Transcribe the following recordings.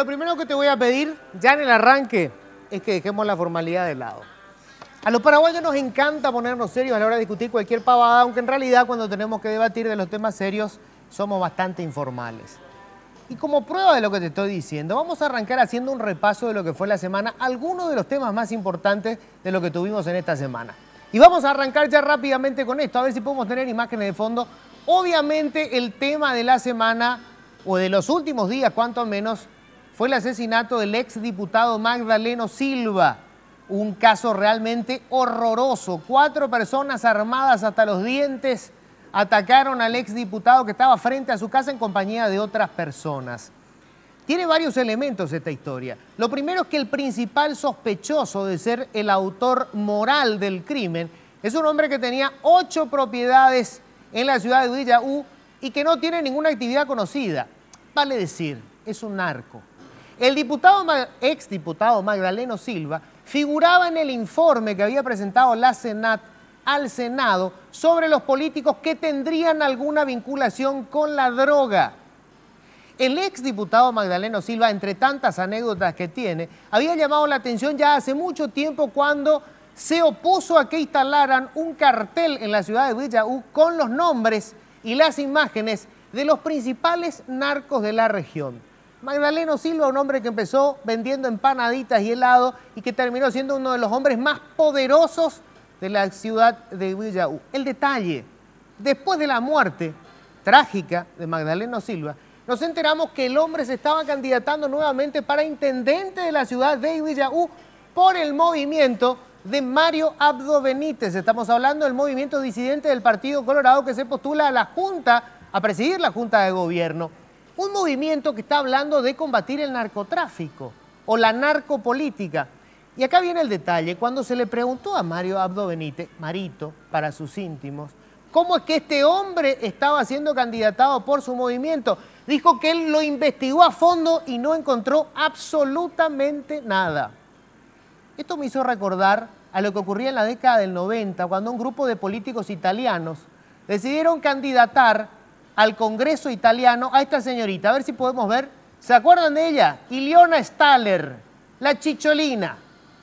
lo primero que te voy a pedir, ya en el arranque, es que dejemos la formalidad de lado. A los paraguayos nos encanta ponernos serios a la hora de discutir cualquier pavada, aunque en realidad cuando tenemos que debatir de los temas serios somos bastante informales. Y como prueba de lo que te estoy diciendo, vamos a arrancar haciendo un repaso de lo que fue la semana, algunos de los temas más importantes de lo que tuvimos en esta semana. Y vamos a arrancar ya rápidamente con esto, a ver si podemos tener imágenes de fondo. Obviamente el tema de la semana, o de los últimos días cuanto menos, fue el asesinato del exdiputado Magdaleno Silva. Un caso realmente horroroso. 4 personas armadas hasta los dientes atacaron al exdiputado que estaba frente a su casa en compañía de otras personas. Tiene varios elementos esta historia. Lo primero es que el principal sospechoso de ser el autor moral del crimen es un hombre que tenía 8 propiedades en la ciudad de Villaú y que no tiene ninguna actividad conocida. Vale decir, es un narco. El exdiputado Magdaleno Silva figuraba en el informe que había presentado la Senat al Senado sobre los políticos que tendrían alguna vinculación con la droga. El exdiputado Magdaleno Silva, entre tantas anécdotas que tiene, había llamado la atención ya hace mucho tiempo cuando se opuso a que instalaran un cartel en la ciudad de Villaú con los nombres y las imágenes de los principales narcos de la región. Magdaleno Silva, un hombre que empezó vendiendo empanaditas y helado y que terminó siendo uno de los hombres más poderosos de la ciudad de Villaú. El detalle, después de la muerte trágica de Magdaleno Silva, nos enteramos que el hombre se estaba candidatando nuevamente para intendente de la ciudad de Villaú por el movimiento de Mario Abdo Benítez. Estamos hablando del movimiento disidente del Partido Colorado que se postula a la Junta, a presidir la Junta de Gobierno. Un movimiento que está hablando de combatir el narcotráfico o la narcopolítica. Y acá viene el detalle. Cuando se le preguntó a Mario Abdo Benítez, Marito para sus íntimos, cómo es que este hombre estaba siendo candidatado por su movimiento, dijo que él lo investigó a fondo y no encontró absolutamente nada. Esto me hizo recordar a lo que ocurría en la década del 90, cuando un grupo de políticos italianos decidieron candidatar al Congreso italiano a esta señorita. A ver si podemos ver. ¿Se acuerdan de ella? Ileana Staller, la chicholina,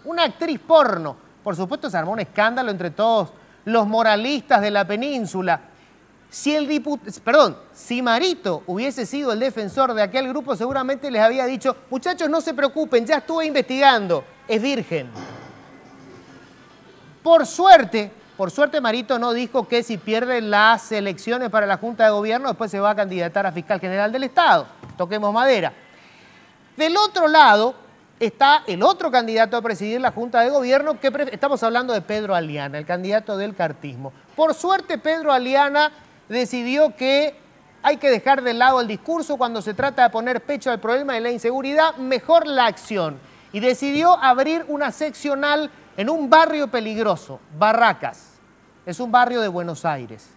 una actriz porno. Por supuesto se armó un escándalo entre todos los moralistas de la península. Si Marito hubiese sido el defensor de aquel grupo, seguramente les había dicho, muchachos, no se preocupen, ya estuve investigando, es virgen. Por suerte Marito no dijo que si pierde las elecciones para la Junta de Gobierno, después se va a candidatar a fiscal general del Estado. Toquemos madera. Del otro lado está el otro candidato a presidir la Junta de Gobierno, que estamos hablando de Pedro Aliana, el candidato del cartismo. Por suerte, Pedro Aliana decidió que hay que dejar de lado el discurso cuando se trata de poner pecho al problema de la inseguridad, mejor la acción. Y decidió abrir una seccional en un barrio peligroso, Barracas. Es un barrio de Buenos Aires.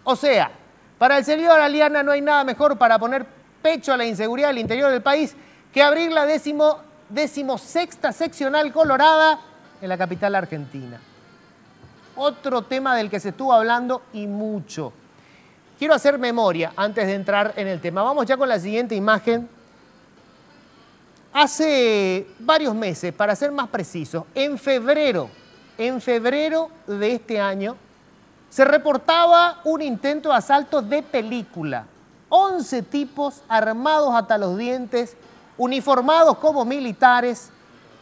O sea, para el señor Aliana no hay nada mejor para poner pecho a la inseguridad del interior del país que abrir la 16ª seccional colorada en la capital argentina. Otro tema del que se estuvo hablando y mucho. Quiero hacer memoria antes de entrar en el tema. Vamos ya con la siguiente imagen. Hace varios meses, para ser más precisos, en febrero de este año, se reportaba un intento de asalto de película. 11 tipos armados hasta los dientes, uniformados como militares,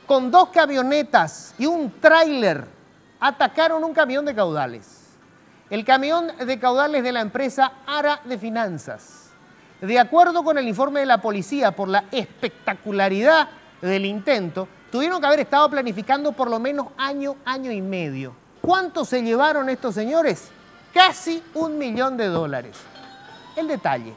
con 2 camionetas y un tráiler, atacaron un camión de caudales. El camión de caudales de la empresa Ara de Finanzas. De acuerdo con el informe de la policía, por la espectacularidad del intento, tuvieron que haber estado planificando por lo menos año y medio. ¿Cuánto se llevaron estos señores? Casi $1 millón. El detalle,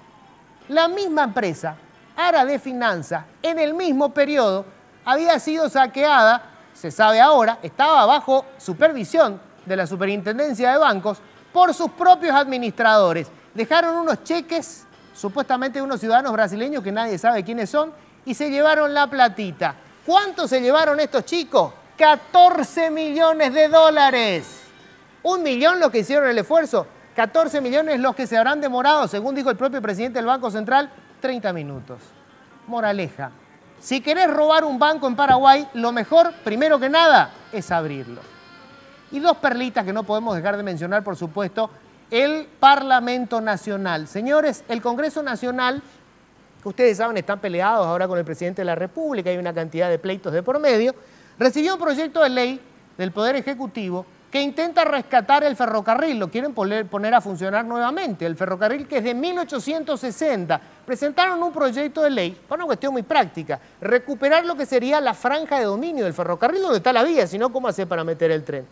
la misma empresa, Ara de Finanzas, en el mismo periodo había sido saqueada, se sabe ahora, estaba bajo supervisión de la Superintendencia de Bancos por sus propios administradores. Dejaron unos cheques, supuestamente de unos ciudadanos brasileños que nadie sabe quiénes son, y se llevaron la platita. ¿Cuánto se llevaron estos chicos? $14 millones. $1 millón los que hicieron el esfuerzo, 14 millones los que se habrán demorado, según dijo el propio presidente del Banco Central, 30 minutos. Moraleja, Si querés robar un banco en Paraguay, lo mejor, primero que nada, es abrirlo. Y dos perlitas que no podemos dejar de mencionar, por supuesto, el Parlamento Nacional. Señores, el Congreso Nacional, que ustedes saben están peleados ahora con el presidente de la República, hay una cantidad de pleitos de por medio, recibió un proyecto de ley del Poder Ejecutivo que intenta rescatar el ferrocarril, lo quieren poner a funcionar nuevamente, el ferrocarril que es de 1860. Presentaron un proyecto de ley para una cuestión muy práctica, recuperar lo que sería la franja de dominio del ferrocarril donde está la vía, si no, ¿cómo hacer para meter el tren?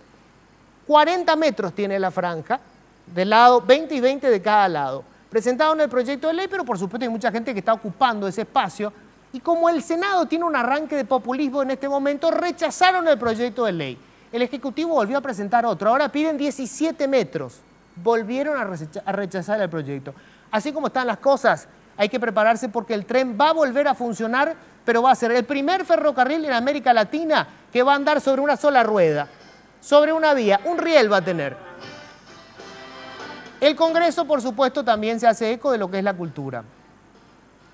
40 metros tiene la franja, del lado 20 y 20 de cada lado. Presentaron el proyecto de ley, pero por supuesto hay mucha gente que está ocupando ese espacio, y como el Senado tiene un arranque de populismo en este momento, rechazaron el proyecto de ley. El Ejecutivo volvió a presentar otro, ahora piden 17 metros. Volvieron a rechazar el proyecto. Así como están las cosas, hay que prepararse porque el tren va a volver a funcionar, pero va a ser el primer ferrocarril en América Latina que va a andar sobre una sola rueda, sobre una vía, un riel va a tener. El Congreso, por supuesto, también se hace eco de lo que es la cultura.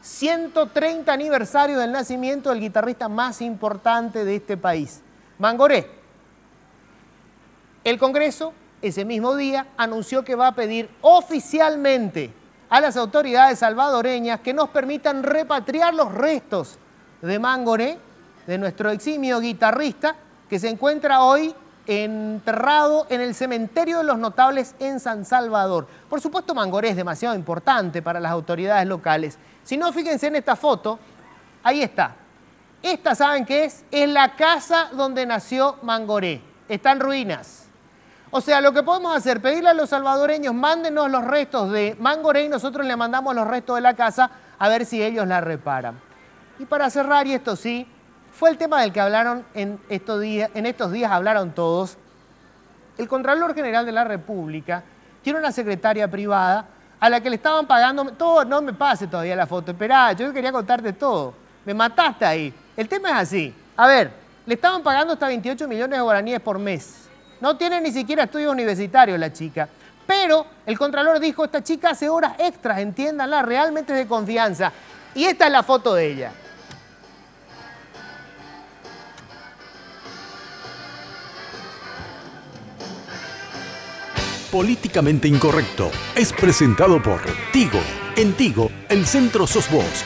130 aniversario del nacimiento del guitarrista más importante de este país, Mangoré. El Congreso, ese mismo día, anunció que va a pedir oficialmente a las autoridades salvadoreñas que nos permitan repatriar los restos de Mangoré, de nuestro eximio guitarrista, que se encuentra hoy enterrado en el cementerio de los notables en San Salvador. Por supuesto, Mangoré es demasiado importante para las autoridades locales. Si no, fíjense en esta foto, ahí está. Esta, ¿saben qué es? Es la casa donde nació Mangoré. Está en ruinas. O sea, lo que podemos hacer, pedirle a los salvadoreños, mándenos los restos de Mangoré y nosotros le mandamos los restos de la casa a ver si ellos la reparan. Y para cerrar, y esto sí, fue el tema del que hablaron en estos días hablaron todos. El Contralor General de la República tiene una secretaria privada a la que le estaban pagando todo. No me pase todavía la foto, esperá, yo quería contarte todo. Me mataste ahí. El tema es así. A ver, le estaban pagando hasta 28 millones de guaraníes por mes. No tiene ni siquiera estudios universitarios la chica. Pero el Contralor dijo, esta chica hace horas extras, entiéndanla, realmente es de confianza. Y esta es la foto de ella. Políticamente Incorrecto es presentado por Tigo. En Tigo, el centro sos vos.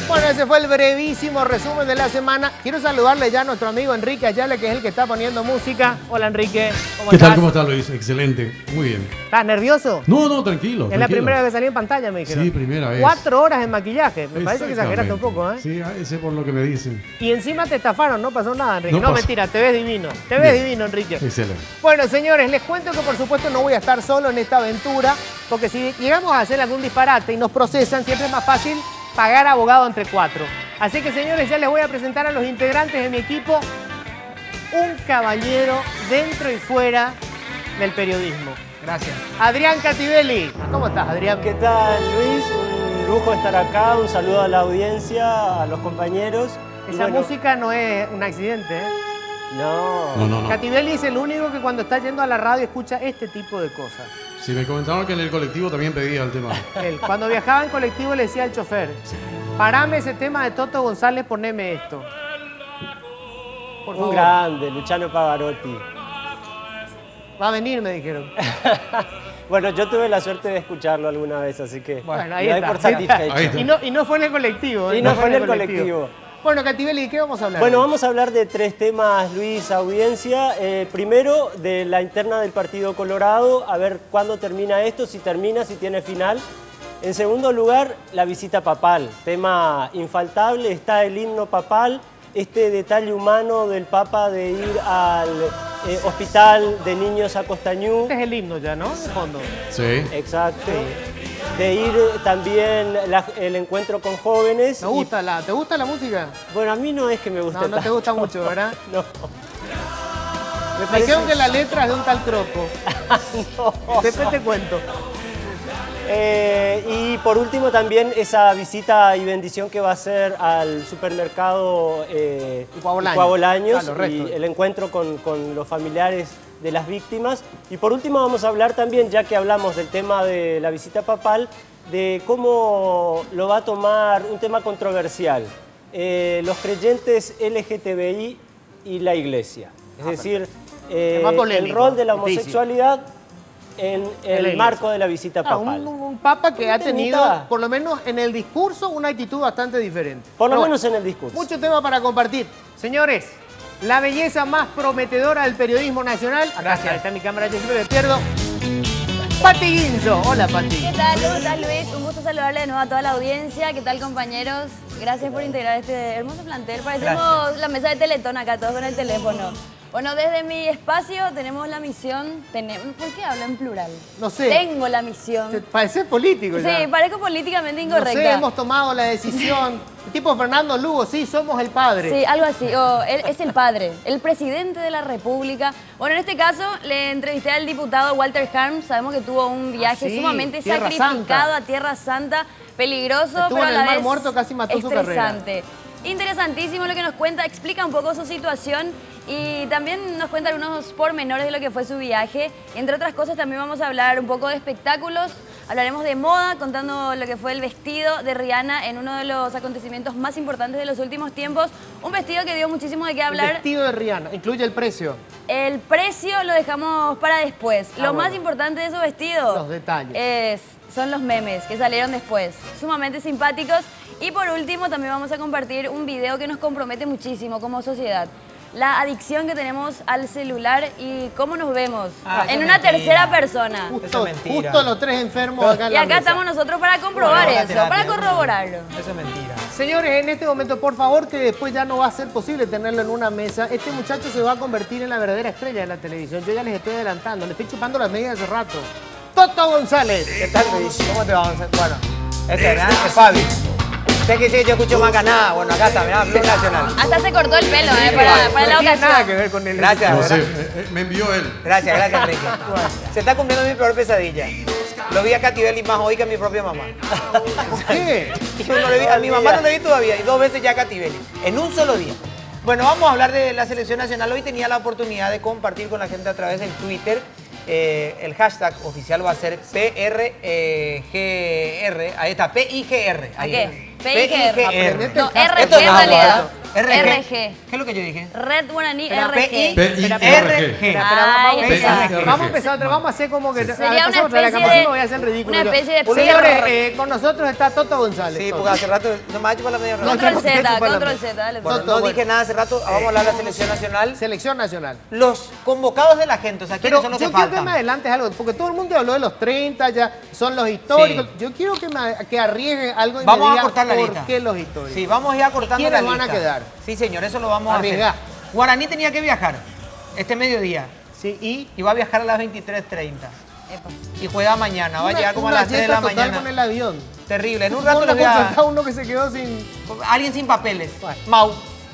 Bueno, ese fue el brevísimo resumen de la semana. Quiero saludarle ya a nuestro amigo Enrique Ayala, que es el que está poniendo música. Hola, Enrique. ¿Qué tal? ¿Cómo estás, Luis? Excelente. Muy bien. ¿Estás nervioso? No, tranquilo. Es la primera vez que salí en pantalla, me dijeron. Sí, primera vez. 4 horas en maquillaje. Me parece que exageraste un poco, ¿eh? Sí, ese por lo que me dicen. Y encima te estafaron, no pasó nada, Enrique. No No, pasó. mentira, te ves divino. Te ves divino, Enrique. Excelente. Bueno, señores, les cuento que por supuesto no voy a estar solo en esta aventura, porque si llegamos a hacer algún disparate y nos procesan, siempre es más fácil pagar abogado entre 4. Así que, señores, ya les voy a presentar a los integrantes de mi equipo, un caballero dentro y fuera del periodismo. Gracias. Adrián Cativelli. ¿Cómo estás, Adrián? ¿Qué tal, Luis? Un lujo estar acá, un saludo a la audiencia, a los compañeros. Y Esa bueno, música no es un accidente, ¿eh? No. Cativelli es el único que cuando está yendo a la radio escucha este tipo de cosas. Sí, me comentaron que en el colectivo también pedía el tema. Él, cuando viajaba en colectivo le decía al chofer, parame ese tema de Toto González, poneme esto. Por favor. Un grande, Luciano Pavarotti. Va a venir, me dijeron. Bueno, yo tuve la suerte de escucharlo alguna vez, así que Bueno, ahí me doy está. por satisfecho. Ahí está. Y no fue en el colectivo. Y no fue en el colectivo. Bueno, Cativelli, ¿de qué vamos a hablar? Bueno, vamos a hablar de 3 temas, Luis, audiencia. Primero, de la interna del Partido Colorado, a ver cuándo termina esto, si termina, si tiene final. En segundo lugar, la visita papal, tema infaltable, está el himno papal, este detalle humano del Papa de ir al hospital de niños a Costañú. Este es el himno ya, ¿no? De fondo. Sí. Exacto. De ir también el encuentro con jóvenes. ¿Te gusta la música? Bueno, a mí no es que me guste No, no te tanto. gusta mucho, ¿verdad? No. Me dijeron que la letra es de un tal Croco. No. Después te cuento. Y por último también esa visita y bendición que va a hacer al supermercado Iguabolaños. Iguabolaños Ah, los restos. y el encuentro con los familiares de las víctimas. Y por último vamos a hablar también, ya que hablamos del tema de la visita papal, de cómo lo va a tomar un tema controversial, los creyentes LGTBI y la Iglesia. Es decir, el rol de la homosexualidad en el marco de la visita papal. Un papa que ha tenido, por lo menos en el discurso, una actitud bastante diferente. Por lo menos en el discurso. Mucho tema para compartir. Señores, la belleza más prometedora del periodismo nacional. Gracias. Está en mi cámara, yo siempre me pierdo. Pati Guinzo. Hola, Pati. ¿Qué tal? ¿Cómo estás, Luis? Un gusto saludarle de nuevo a toda la audiencia. ¿Qué tal, compañeros? Gracias por integrar este hermoso plantel. Parecemos la mesa de Teletón acá, todos con el teléfono. Bueno, desde mi espacio tenemos la misión... ¿Por qué hablo en plural? No sé. Tengo la misión. Te parece político ya. Sí, parezco políticamente incorrecta. No sé, hemos tomado la decisión. Tipo Fernando Lugo, sí, somos el padre. Sí, algo así. Él es el padre, el presidente de la República. Bueno, en este caso le entrevisté al diputado Walter Harms. Sabemos que tuvo un viaje sumamente sacrificado a Tierra Santa, peligroso, Estuvo pero en a la el Mar vez Muerto, casi mató su carrera. Interesantísimo lo que nos cuenta, explica un poco su situación y también nos cuenta algunos pormenores de lo que fue su viaje. Entre otras cosas también vamos a hablar un poco de espectáculos, hablaremos de moda, contando lo que fue el vestido de Rihanna en uno de los acontecimientos más importantes de los últimos tiempos. Un vestido que dio muchísimo de qué hablar. El vestido de Rihanna, incluye el precio. El precio lo dejamos para después. Lo más importante de esos vestidos... Los detalles. Son los memes que salieron después, sumamente simpáticos. Y por último también vamos a compartir un video que nos compromete muchísimo como sociedad. La adicción que tenemos al celular y cómo nos vemos en una tercera persona. Justo los tres enfermos acá en la mesa. Estamos nosotros para comprobar eso, para corroborarlo. Eso es mentira. Señores, en este momento, por favor, que después ya no va a ser posible tenerlo en una mesa. Este muchacho se va a convertir en la verdadera estrella de la televisión. Yo ya les estoy adelantando, le estoy chupando las medias hace rato. Toto González. ¿Qué tal, Luis? ¿Cómo te va, González? Bueno, es Fabi. Usted que sí, yo escucho más ganada. Bueno, acá está, mirá, Blue Nacional. Hasta se cortó el pelo, para la ocasión. Nada que ver con el... Gracias, No sé, gracias. me envió él. Gracias, Enrique. Se está cumpliendo mi peor pesadilla. Lo vi a Cativelli más hoy que a mi propia mamá. ¿Por qué? Yo no le vi, a mi mamá no le vi todavía y 2 veces ya a Cativelli. En un solo día. Bueno, vamos a hablar de la selección nacional. Hoy tenía la oportunidad de compartir con la gente a través del Twitter. El hashtag oficial va a ser PRGR. Ahí está, PIGR. ¿A qué? PIGR. No, RG Esto es en realidad. RG. RG. ¿Qué es lo que yo dije? Red Guaraní Espera, RG. PIRG. Vamos a empezar otra, vamos a hacer como que... Sería una la especie capacidad, de... voy a hacer el ridículo. Una especie de... Señores, con nosotros está Toto González. Sí, porque hace rato no me ha hecho para la media ronda. Control Z, dale. Bueno, no dije nada hace rato, vamos a hablar de la selección nacional. Selección nacional. Los convocados de la gente, o sea, ¿quiénes Pero son los yo que quiero que faltan? me adelantes algo, porque todo el mundo habló de los 30, ya son los históricos. Sí. Yo quiero que arriesgue algo y Vamos me a diga cortar la por lista. qué los históricos. Sí, vamos a ir acortando ¿Quiénes la lista. van a quedar? Sí, señor, eso lo vamos a Arriesgá. hacer. Guaraní tenía que viajar este mediodía Sí, y va a viajar a las 23:30. Epa. Y juega mañana, va a llegar como a las 3 de la mañana. con el avión. Terrible, en un rato Rato les voy a... contratar uno que se quedó sin... Alguien sin papeles. Bueno. Mau.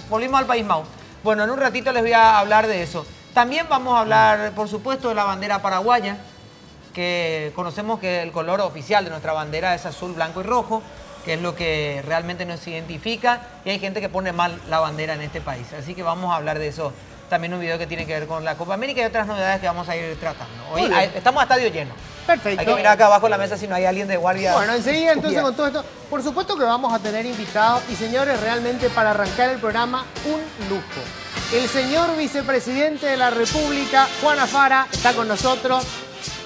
Volvimos al país Mau. Bueno, en un ratito les voy a hablar de eso. También vamos a hablar, por supuesto, de la bandera paraguaya, que conocemos que el color oficial de nuestra bandera es azul, blanco y rojo, que es lo que realmente nos identifica, y hay gente que pone mal la bandera en este país. Así que vamos a hablar de eso. También un video que tiene que ver con la Copa América y otras novedades que vamos a ir tratando. Hoy estamos a estadio lleno. Perfecto. Hay que mirar acá abajo de la mesa si no hay alguien de guardia. Bueno, enseguida entonces con todo esto, por supuesto que vamos a tener invitados y señores, realmente para arrancar el programa, un lujo. El señor vicepresidente de la República, Juan Afara, está con nosotros.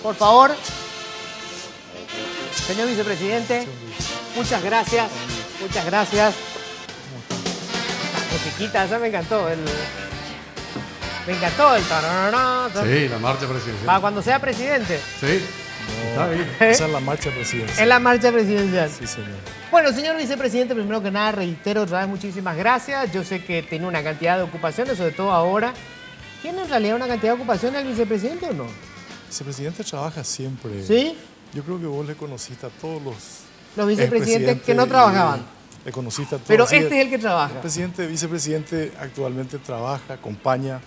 Por favor. Señor vicepresidente, muchas gracias. Muchas gracias. Musiquita, esa me encantó. Me encantó el... Sí, la marcha presidencial. Para cuando sea presidente. Sí, está bien. Esa es la marcha presidencial. En la marcha presidencial. Sí, señor. Bueno, señor vicepresidente, primero que nada, reitero otra vez muchísimas gracias. Yo sé que tiene una cantidad de ocupaciones, sobre todo ahora. ¿Tiene en realidad una cantidad de ocupaciones el vicepresidente o no? El vicepresidente trabaja siempre. ¿Sí? Yo creo que vos le conociste a todos Los vicepresidentes expresidentes que no trabajaban. Le conociste a todos. Pero Sí, este es el que trabaja. El presidente, vicepresidente actualmente trabaja, acompaña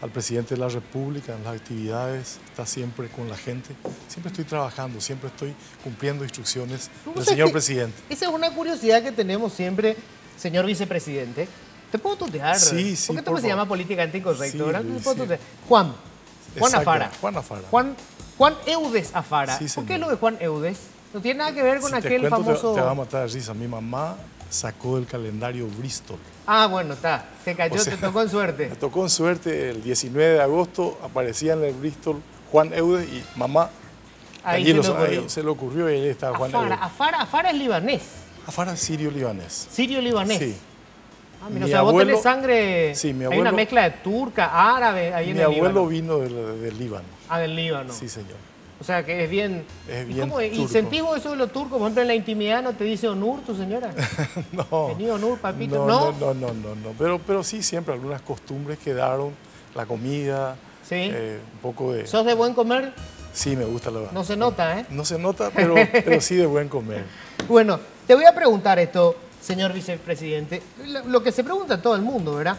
al presidente de la República en las actividades, está siempre con la gente. Siempre estoy trabajando, siempre estoy cumpliendo instrucciones del señor presidente. Esa es una curiosidad que tenemos siempre, señor vicepresidente. ¿Te puedo tutear? Sí, sí, Porque esto por se llama favor. políticamente incorrecto, Sí, ¿verdad? Luis, ¿Te puedo sí. tutear? Juan. Juan Exacto, Afara. Juan Afara. Juan Eudes Afara. Sí, ¿Por qué señor. lo de Juan Eudes? No tiene nada que ver con Si te aquel cuento, famoso... te va a matar de risa. Mi mamá sacó del calendario Bristol. Ah, bueno, está. Te cayó, O sea, te tocó en suerte. Me tocó en suerte el 19 de agosto, aparecía en el Bristol Juan Eudes y mamá, Ahí allí se le ocurrió. ahí se le ocurrió y ahí estaba Juan Afara, Eudes. Afara es libanés. Afara sirio-libanés. Sirio-libanés. Sí. Ah, mira, Mi o sea, vos abuelo- tenés sangre... Sí, mi Hay una abuelo- mezcla de turca, árabe, ahí en Mi el abuelo Líbano. vino del Líbano. Ah, del Líbano. Sí, señor. O sea, que es bien... Es ¿Y bien cómo es? ¿Y turco. sentís vos eso de los turcos? Por ejemplo, en la intimidad no te dice Onur, tu señora. No. Vení, Onur, papito. No, ¿No? no. Pero sí, siempre algunas costumbres quedaron. La comida, Sí. un poco de... ¿Sos de buen comer? Sí, me gusta la verdad. No se nota, ¿eh? No se nota, pero sí de buen comer. Bueno, te voy a preguntar esto, señor vicepresidente. Lo que se pregunta a todo el mundo, ¿verdad?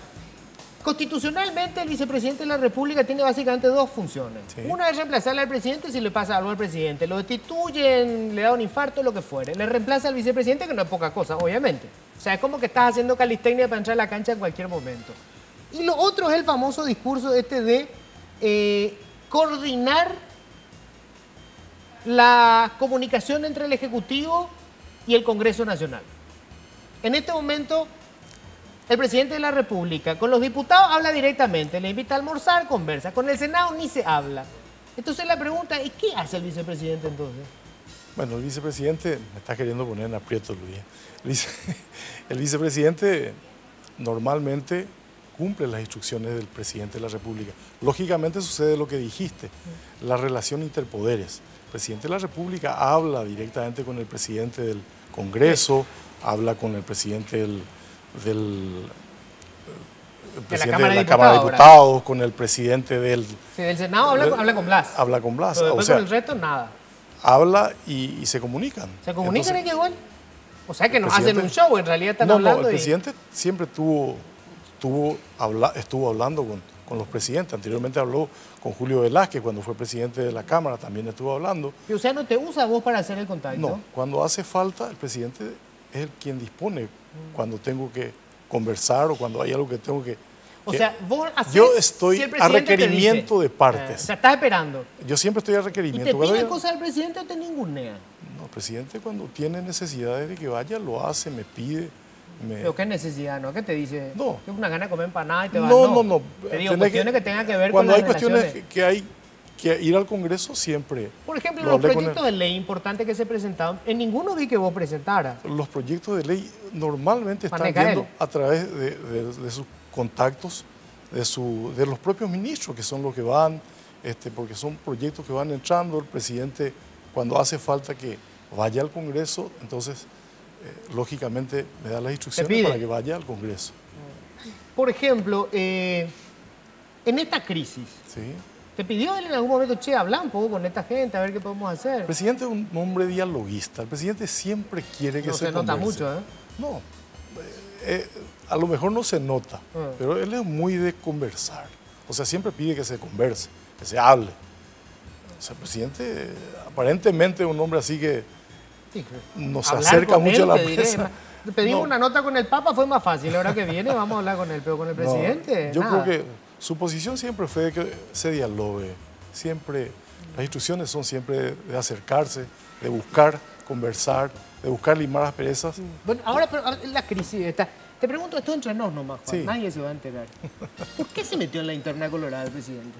Constitucionalmente, el vicepresidente de la República tiene básicamente dos funciones. Sí. Una es reemplazarle al presidente si le pasa algo al presidente. Lo destituyen, le da un infarto, lo que fuere. Le reemplaza al vicepresidente, que no es poca cosa, obviamente. O sea, es como que estás haciendo calistenia para entrar a la cancha en cualquier momento. Y lo otro es el famoso discurso este de coordinar la comunicación entre el Ejecutivo y el Congreso Nacional. En este momento, el presidente de la República con los diputados habla directamente, le invita a almorzar, conversa. Con el Senado ni se habla. Entonces la pregunta es, ¿qué hace el vicepresidente entonces? Bueno, el vicepresidente me está queriendo poner en aprieto, Luis. El vicepresidente normalmente cumple las instrucciones del presidente de la República. Lógicamente sucede lo que dijiste, la relación interpoderes. El presidente de la República habla directamente con el presidente del Congreso, habla con el presidente del presidente Cámara de de la Cámara de Diputados, Diputados, con el presidente del... Si del Senado habla con Blas. Habla con Blas. Pero O después sea, con el resto, nada. habla y se comunican. ¿Se comunican Entonces, ellos igual? O sea que no el hacen presidente- un show, en realidad están No, hablando el y... presidente siempre estuvo hablando con los presidentes. Anteriormente habló con Julio Velázquez cuando fue presidente de la Cámara, también estuvo hablando. Y, o sea, ¿no te usa vos para hacer el contacto? No, cuando hace falta, el presidente es el quien dispone cuando tengo que conversar o cuando hay algo que tengo que... O sea, vos haces yo estoy si el a presidente te requerimiento dice, de partes. o sea, estás esperando. Yo siempre estoy a ¿Y requerimiento. te Cuando pide yo- cosas del presidente o te ningunea? No, el presidente cuando tiene necesidades de que vaya, lo hace, me pide. ¿Pero qué necesidad, no? ¿Qué te dice? No. Tengo una gana de comer empanada y te vas. No. Te digo, Tenés cuestiones que tengan que ver cuando con hay las cuestiones relaciones. que hay que ir al Congreso, siempre. Por ejemplo, lo los hablé con proyectos de ley importantes que se presentaron, en ninguno vi que vos presentaras. Los proyectos de ley normalmente están Maneja viendo él. a través de sus contactos, de los propios ministros, que son los que van, porque son proyectos que van entrando. El presidente, cuando hace falta que vaya al Congreso, entonces, lógicamente, me da las instrucciones pide. para que vaya al Congreso. Por ejemplo, en esta crisis, ¿Sí? ¿te pidió él en algún momento, che, habla un poco con esta gente, a ver qué podemos hacer? El presidente es un hombre dialoguista. El presidente siempre quiere que No se se nota converse. mucho, ¿eh? No, a lo mejor no se nota, Ah. pero él es muy de conversar. O sea, siempre pide que se converse, que se hable. O sea, el presidente aparentemente es un hombre así que Sí, nos hablar acerca con mucho él, a la te diré, mesa. pedimos No. una nota con el Papa, fue más fácil. Ahora que viene vamos a hablar con él, pero con el No, presidente, yo nada. creo que su posición siempre fue de que se dialogue. Siempre, las instrucciones son siempre de acercarse, de buscar conversar, de buscar limar las perezas. Bueno, ahora pero, la crisis está. Te pregunto esto entre nos nomás, Juan. Sí. Nadie se va a enterar. ¿Por qué se metió en la interna colorada el presidente?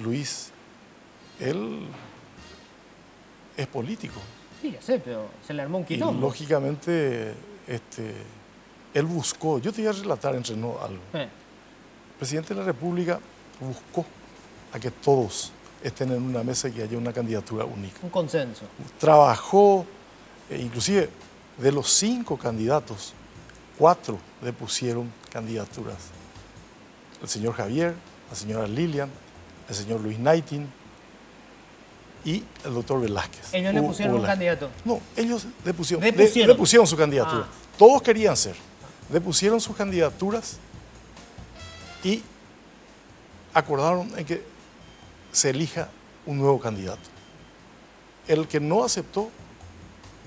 Luis, él es político. Sí, ya sé, pero se le armó un Y quilombo. lógicamente, él buscó, yo te voy a relatar entre nos algo. El presidente de la República buscó a que todos estén en una mesa y que haya una candidatura única. Un consenso. Trabajó, inclusive de los 5 candidatos, 4 le pusieron candidaturas. El señor Javier, la señora Lilian, el señor Luis Naitin y el doctor Velázquez. Ellos le Hugo pusieron un Velázquez. candidato. No, ellos le pusieron, ¿Le pusieron? le pusieron su candidatura. Ah. Todos querían ser. Le pusieron sus candidaturas y acordaron en que se elija un nuevo candidato. El que no aceptó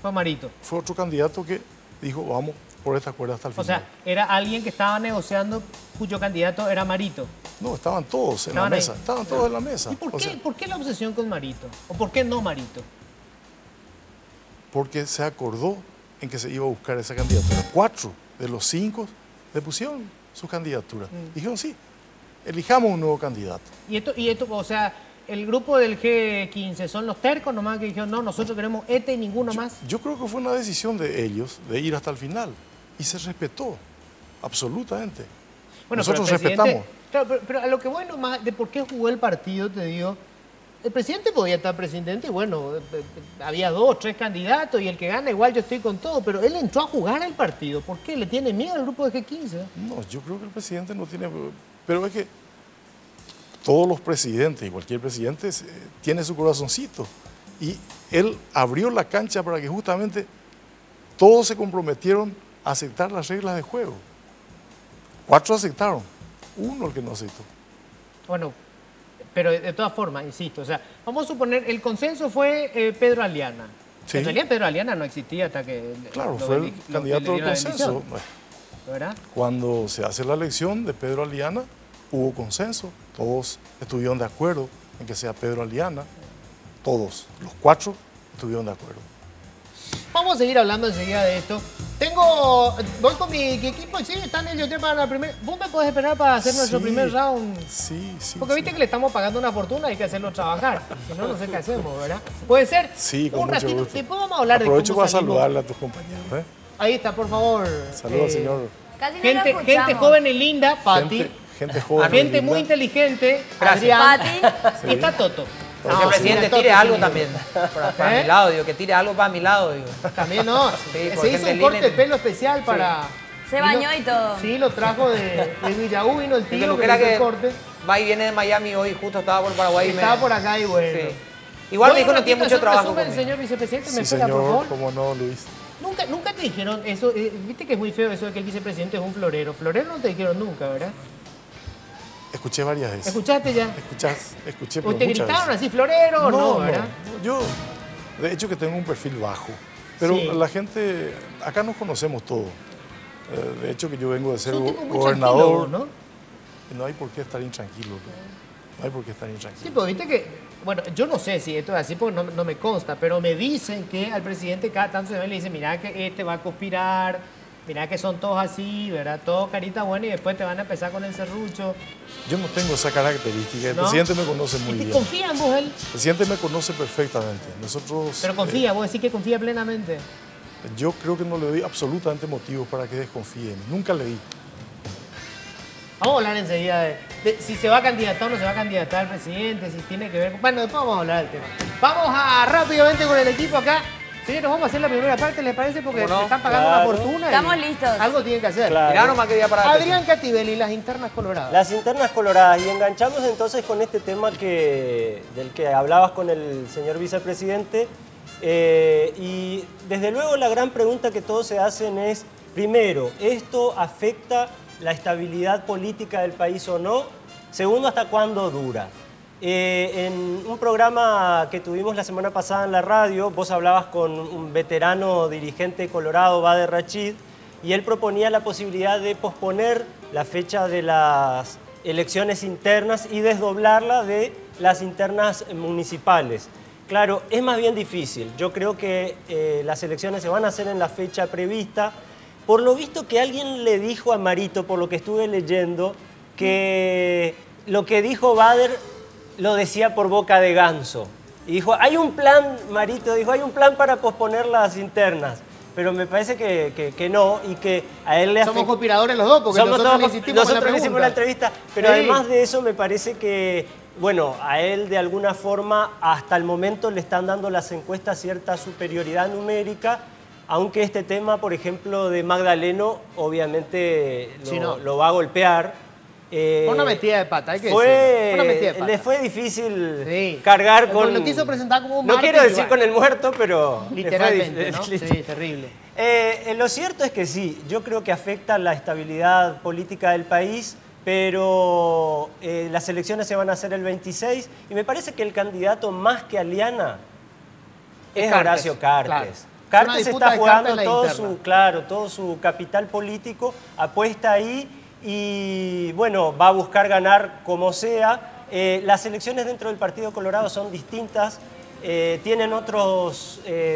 Fue Marito. fue otro candidato que dijo, vamos por esta cuerda hasta el O final. sea, era alguien que estaba negociando cuyo candidato era Marito. No, estaban todos en la Estaban ahí. mesa, estaban todos en la mesa. ¿Y por O qué, sea, por qué la obsesión con Marito? ¿O por qué no Marito? porque se acordó en que se iba a buscar esa candidatura. 4 de los 5 le pusieron su candidatura. Dijeron, sí, elijamos un nuevo candidato. Y esto, o sea, el grupo del G15 son los tercos nomás que dijeron, no, nosotros queremos y ninguno más. Yo creo que fue una decisión de ellos de ir hasta el final y se respetó, absolutamente. Bueno, Nosotros pero el presidente- respetamos. Claro, pero a lo que voy nomás de por qué jugó el partido, te digo, el presidente podía estar presidente y bueno, había 2, 3 candidatos y el que gana igual yo estoy con todo, pero él entró a jugar al partido. ¿Por qué? ¿Le tiene miedo al grupo de G15? No, yo creo que el presidente no tiene... Pero es que todos los presidentes y cualquier presidente tiene su corazoncito. Y él abrió la cancha para que justamente todos se comprometieron a aceptar las reglas de juego. 4 aceptaron, 1 el que no aceptó. Bueno, pero de todas formas, insisto, o sea, vamos a suponer, el consenso fue Pedro Aliana. Sí. En realidad Pedro Aliana no existía hasta que... Claro, lo fue el beni- lo- candidato le del dieron la consenso. bendición, ¿verdad? Cuando se hace la elección de Pedro Aliana, hubo consenso. Todos estuvieron de acuerdo en que sea Pedro Aliana. Todos, los 4 estuvieron de acuerdo. Vamos a seguir hablando enseguida de esto. Voy con mi equipo, sí, están ellos ya para la primera. ¿Vos me podés esperar para hacer nuestro Sí, primer round? Sí, sí. Porque viste sí. que le estamos pagando una fortuna, hay que hacerlo trabajar. Si no, no sé qué hacemos, ¿verdad? ¿Puede ser? Sí, con un mucho ratito. gusto. Después vamos a hablar Aprovecho de cómo para salimos. saludarle a tus compañeros. ¿eh? Ahí está, por favor. Saludos, señor. Casi no Gente, lo gente escuchamos. joven y linda, Pati. Gente joven. Gente linda. muy inteligente, Gracias. Adrián. Pati. Y está Toto. Que No, el presidente Toto tire sí, algo sí. también. Para ¿Eh? mi lado, digo, que tire algo para mi lado, digo. También no. Sí, por Se hizo gente un corte linda. de pelo especial para... Se bañó y todo. Sí, lo trajo de Villaú, vino el Que tío lo que que era hizo el que corte. va y viene de Miami hoy, justo estaba por Paraguay. y Estaba por acá y bueno. Sí. Igual me Voy dijo un no tiene ratito a mucho hacer un trabajo resumen, conmigo. señor vicepresidente, me Sí, espera, por señor, favor. cómo no, Luis. Nunca te dijeron eso, viste que es muy feo eso de que el vicepresidente es un florero. Florero no te dijeron nunca, ¿verdad? Escuché varias veces. ¿Escuchaste ya? Escuché, ¿O pero te muchas gritaron veces. así, florero? No, ¿verdad? no, yo, de hecho que tengo un perfil bajo, pero Sí. la gente, acá nos conocemos todos. De hecho que yo vengo de ser Sos un tipo muy gobernador, tranquilo, ¿no? y no hay por qué estar intranquilo. No hay por qué estar Sí, intranquilo. pero viste que, bueno, yo no sé si esto es así porque no me consta, pero me dicen que al presidente cada tanto se ve y le dicen, mira que este va a conspirar, mira que son todos así, ¿verdad? Todos carita buena y después te van a empezar con el serrucho. Yo no tengo esa característica. El ¿No? presidente me conoce muy ¿Y te bien. confía en vos él? El presidente me conoce perfectamente. Nosotros, Pero confía, vos decís que confía plenamente. yo creo que no le doy absolutamente motivos para que desconfíen. Nunca le di. Vamos a hablar enseguida de si se va a candidatar o no se va a candidatar al presidente, si tiene que ver... Bueno, después vamos a hablar del tema. Vamos a rápidamente con el equipo acá. Señores, vamos a hacer la primera parte, ¿les parece? Porque ¿Cómo no? le están pagando Claro. una fortuna. y Estamos listos. Algo tienen que hacer. Claro. Mirá nomás que día para Adrián Cativelli, las internas coloradas. Las internas coloradas. Y enganchamos entonces con este tema del que hablabas con el señor vicepresidente. Y desde luego la gran pregunta que todos se hacen es, primero, ¿esto afecta la estabilidad política del país o no? Segundo, ¿hasta cuándo dura? En un programa que tuvimos la semana pasada en la radio, vos hablabas con un veterano dirigente colorado, Bader Rachid, y él proponía la posibilidad de posponer la fecha de las elecciones internas y desdoblarla de las internas municipales. Claro, es más bien difícil. Yo creo que las elecciones se van a hacer en la fecha prevista. Por lo visto que alguien le dijo a Marito, por lo que estuve leyendo, que lo que dijo Bader lo decía por boca de ganso. Y dijo, hay un plan, Marito dijo, hay un plan para posponer las internas. Pero me parece que no, y que a él le Somos afecta... conspiradores los dos, porque nosotros le insistimos nosotros con le la hicimos la pregunta. entrevista. Pero Sí. además de eso me parece que, bueno, a él de alguna forma hasta el momento le están dando las encuestas cierta superioridad numérica, aunque este tema, por ejemplo, de Magdaleno, obviamente Sí, no. lo va a golpear. Fue una metida de pata, hay que decirlo. Fue una metida de pata. Le fue difícil Sí. cargar Porque con... lo quiso presentar como un No mártir quiero y decir bueno. con el muerto, pero... le fue Literalmente, ¿no? difícil. Sí, terrible. Lo cierto es que sí, yo creo que afecta la estabilidad política del país, pero las elecciones se van a hacer el 26 y me parece que el candidato más que Aliana es Cartes, Horacio Cartes. claro. Cartes disputa está de jugando cartas en la todo interna. todo su capital político, apuesta ahí y bueno, va a buscar ganar como sea. Las elecciones dentro del Partido Colorado son distintas, tienen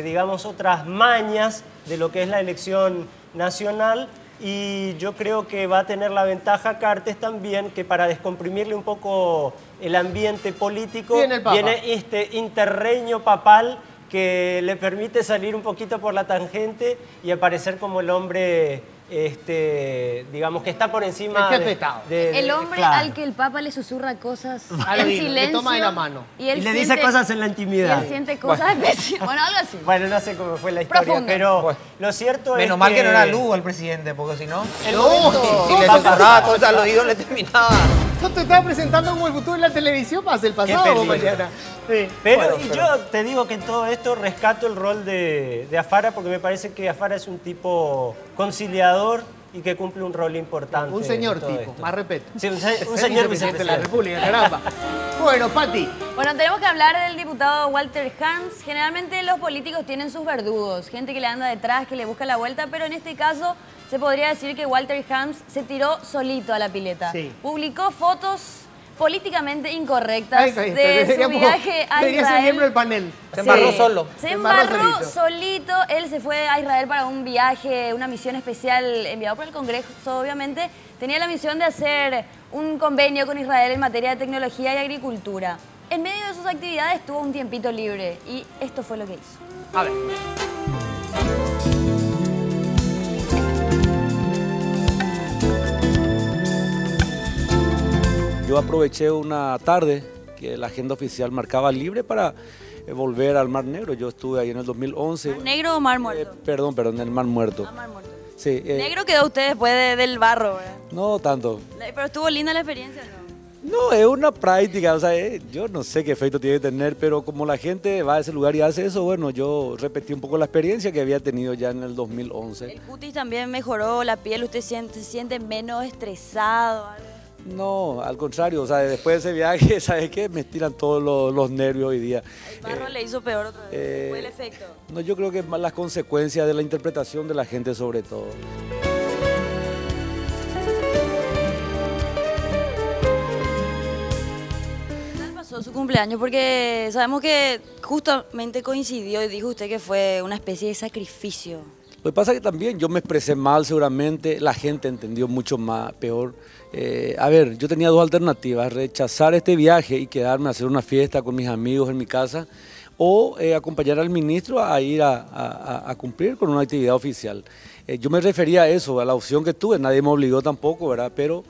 digamos, otras mañas de lo que es la elección nacional y yo creo que va a tener la ventaja Cartes también, que para descomprimirle un poco el ambiente político viene este interreño papal que le permite salir un poquito por la tangente y aparecer como el hombre, digamos, que está por encima el hombre claro. al que el Papa le susurra cosas Al en oído, silencio. le toma de la mano. Y él le dice cosas en la Y intimidad. él siente cosas especiales. Bueno, algo así. Bueno, no sé cómo fue la historia, Profundo. pero Bueno. lo cierto es Menos mal que no era Lugo el presidente, porque si no... el momento- Si le susurraba cosas al oído, le terminaba. ¿No te estás presentando como el futuro en la televisión? Pasa el pasado peligro. mañana. Sí, pero Bueno, y pero- yo te digo que en todo esto rescato el rol de Afara porque me parece que Afara es un tipo conciliador y que cumple un rol importante. Un señor en todo tipo, esto. más respeto. Sí, un Ser señor vicepresidente de la vicepresidente. República, caramba. Bueno, Pati. Bueno, tenemos que hablar del diputado Walter Hans. Generalmente los políticos tienen sus verdugos, gente que le anda detrás, que le busca la vuelta, pero en este caso se podría decir que Walter Hans se tiró solito a la pileta. Sí. Publicó fotos políticamente incorrectas Ay, de su viaje a debería ser miembro del Israel. panel. Se embarró solo. Se Se embarró embarró solito. Él se fue a Israel para un viaje, una misión especial enviado por el Congreso, obviamente. Tenía la misión de hacer un convenio con Israel en materia de tecnología y agricultura. En medio de sus actividades tuvo un tiempito libre y esto fue lo que hizo. A ver. Yo aproveché una tarde que la agenda oficial marcaba libre para volver al Mar Negro. Yo estuve ahí en el 2011. ¿Negro o Mar Muerto? Perdón, en el Mar Muerto. Mar Muerto. Sí, Negro quedó usted después del barro, ¿verdad? no tanto. Pero estuvo linda la experiencia, ¿no? No, es una práctica, o sea, yo no sé qué efecto tiene que tener, pero como la gente va a ese lugar y hace eso, bueno, yo repetí un poco la experiencia que había tenido ya en el 2011. El cutis también mejoró, la piel, usted se siente menos estresado. ¿Algo? No, al contrario, o sea, después de ese viaje, ¿sabes qué? Me estiran todos los nervios hoy día. El barro le hizo peor otra vez. Fue el efecto. No, yo creo que es más las consecuencias de la interpretación de la gente sobre todo. ¿Qué tal pasó su cumpleaños? Porque sabemos que justamente coincidió y dijo usted que fue una especie de sacrificio. Lo que pasa es que también yo me expresé mal seguramente, la gente entendió mucho más, peor. A ver, yo tenía dos alternativas, rechazar este viaje y quedarme a hacer una fiesta con mis amigos en mi casa o acompañar al ministro a ir a cumplir con una actividad oficial. Yo me refería a eso, a la opción que tuve, nadie me obligó tampoco, ¿verdad? Pero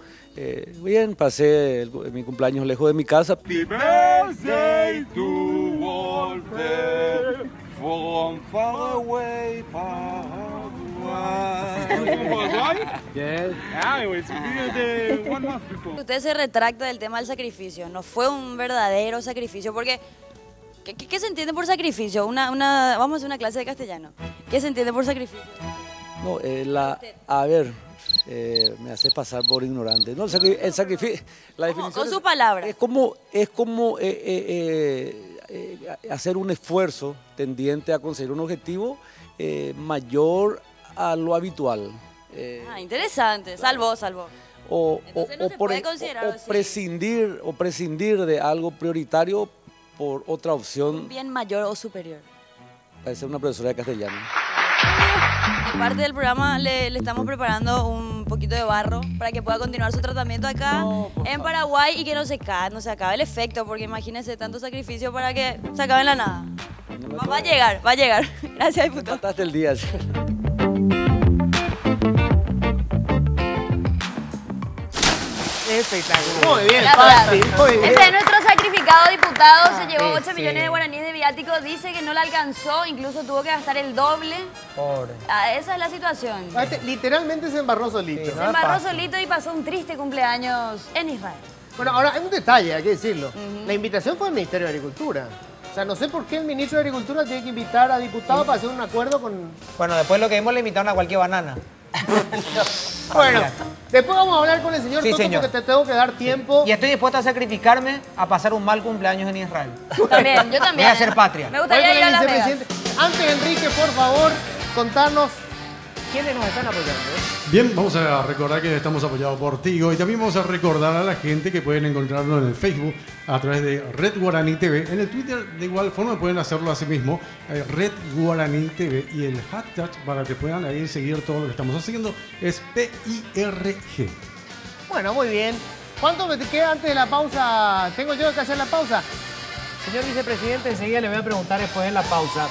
bien, pasé mi cumpleaños lejos de mi casa. Happy birthday to Walter from far away Paraguay. Yes. Yeah, it was the 1 month before. Usted se retracta del tema del sacrificio. No fue un verdadero sacrificio porque... ¿Qué se entiende por sacrificio? Vamos a hacer una clase de castellano. ¿Qué se entiende por sacrificio? No, a ver, me hace pasar por ignorante. No, el sacrificio, la definición Con sus palabras. es como hacer un esfuerzo tendiente a conseguir un objetivo mayor a lo habitual. Interesante. Salvó. Entonces no se puede considerar así. prescindir de algo prioritario por otra Un opción. bien mayor o superior. Parece una profesora de castellano. En parte del programa le estamos preparando un poquito de barro para que pueda continuar su tratamiento acá en Paraguay y que no se acabe el efecto, porque imagínense tanto sacrificio para que se acabe en la nada. Va a llegar. Gracias, diputado. Mataste el día. Espectacular. Muy bien, Gracias. Pati. Muy bien. Ese es nuestro sacrificado diputado, se llevó 8 sí. millones de guaraníes de viático, dice que no le alcanzó, incluso tuvo que gastar el doble. Pobre. Esa es la situación. Literalmente se embarró solito. Sí, Se embarró solito y pasó un triste cumpleaños en Israel. Bueno, ahora hay un detalle, hay que decirlo. La invitación fue al Ministerio de Agricultura. O sea, no sé por qué el ministro de Agricultura tiene que invitar a diputados para hacer un acuerdo con... Bueno, después lo que vimos le invitaron a cualquier banana. Bueno, después vamos a hablar con el señor Sí, Toto señor. porque te tengo que dar tiempo. Y estoy dispuesto a sacrificarme a pasar un mal cumpleaños en Israel. También, yo también. Voy a hacer patria. Me gustaría Voy ir a con Las el Vegas. vicepresidente. Antes, Enrique, por favor, contanos quiénes nos están apoyando. Bien, vamos a recordar que estamos apoyados por Tigo y también vamos a recordar a la gente que pueden encontrarnos en el Facebook a través de Red Guaraní TV. En el Twitter de igual forma pueden hacerlo así mismo, Red Guaraní TV, y el hashtag para que puedan ahí seguir todo lo que estamos haciendo es PIRG. Bueno, muy bien. ¿Cuánto me queda antes de la pausa? ¿Tengo yo que hacer la pausa? Señor vicepresidente, enseguida le voy a preguntar después de la pausa.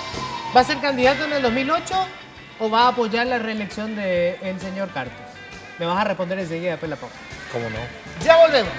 ¿Va a ser candidato en el 2008 o va a apoyar la reelección del señor Cartes? Me vas a responder enseguida después de la pausa. ¿Cómo no? Ya volvemos.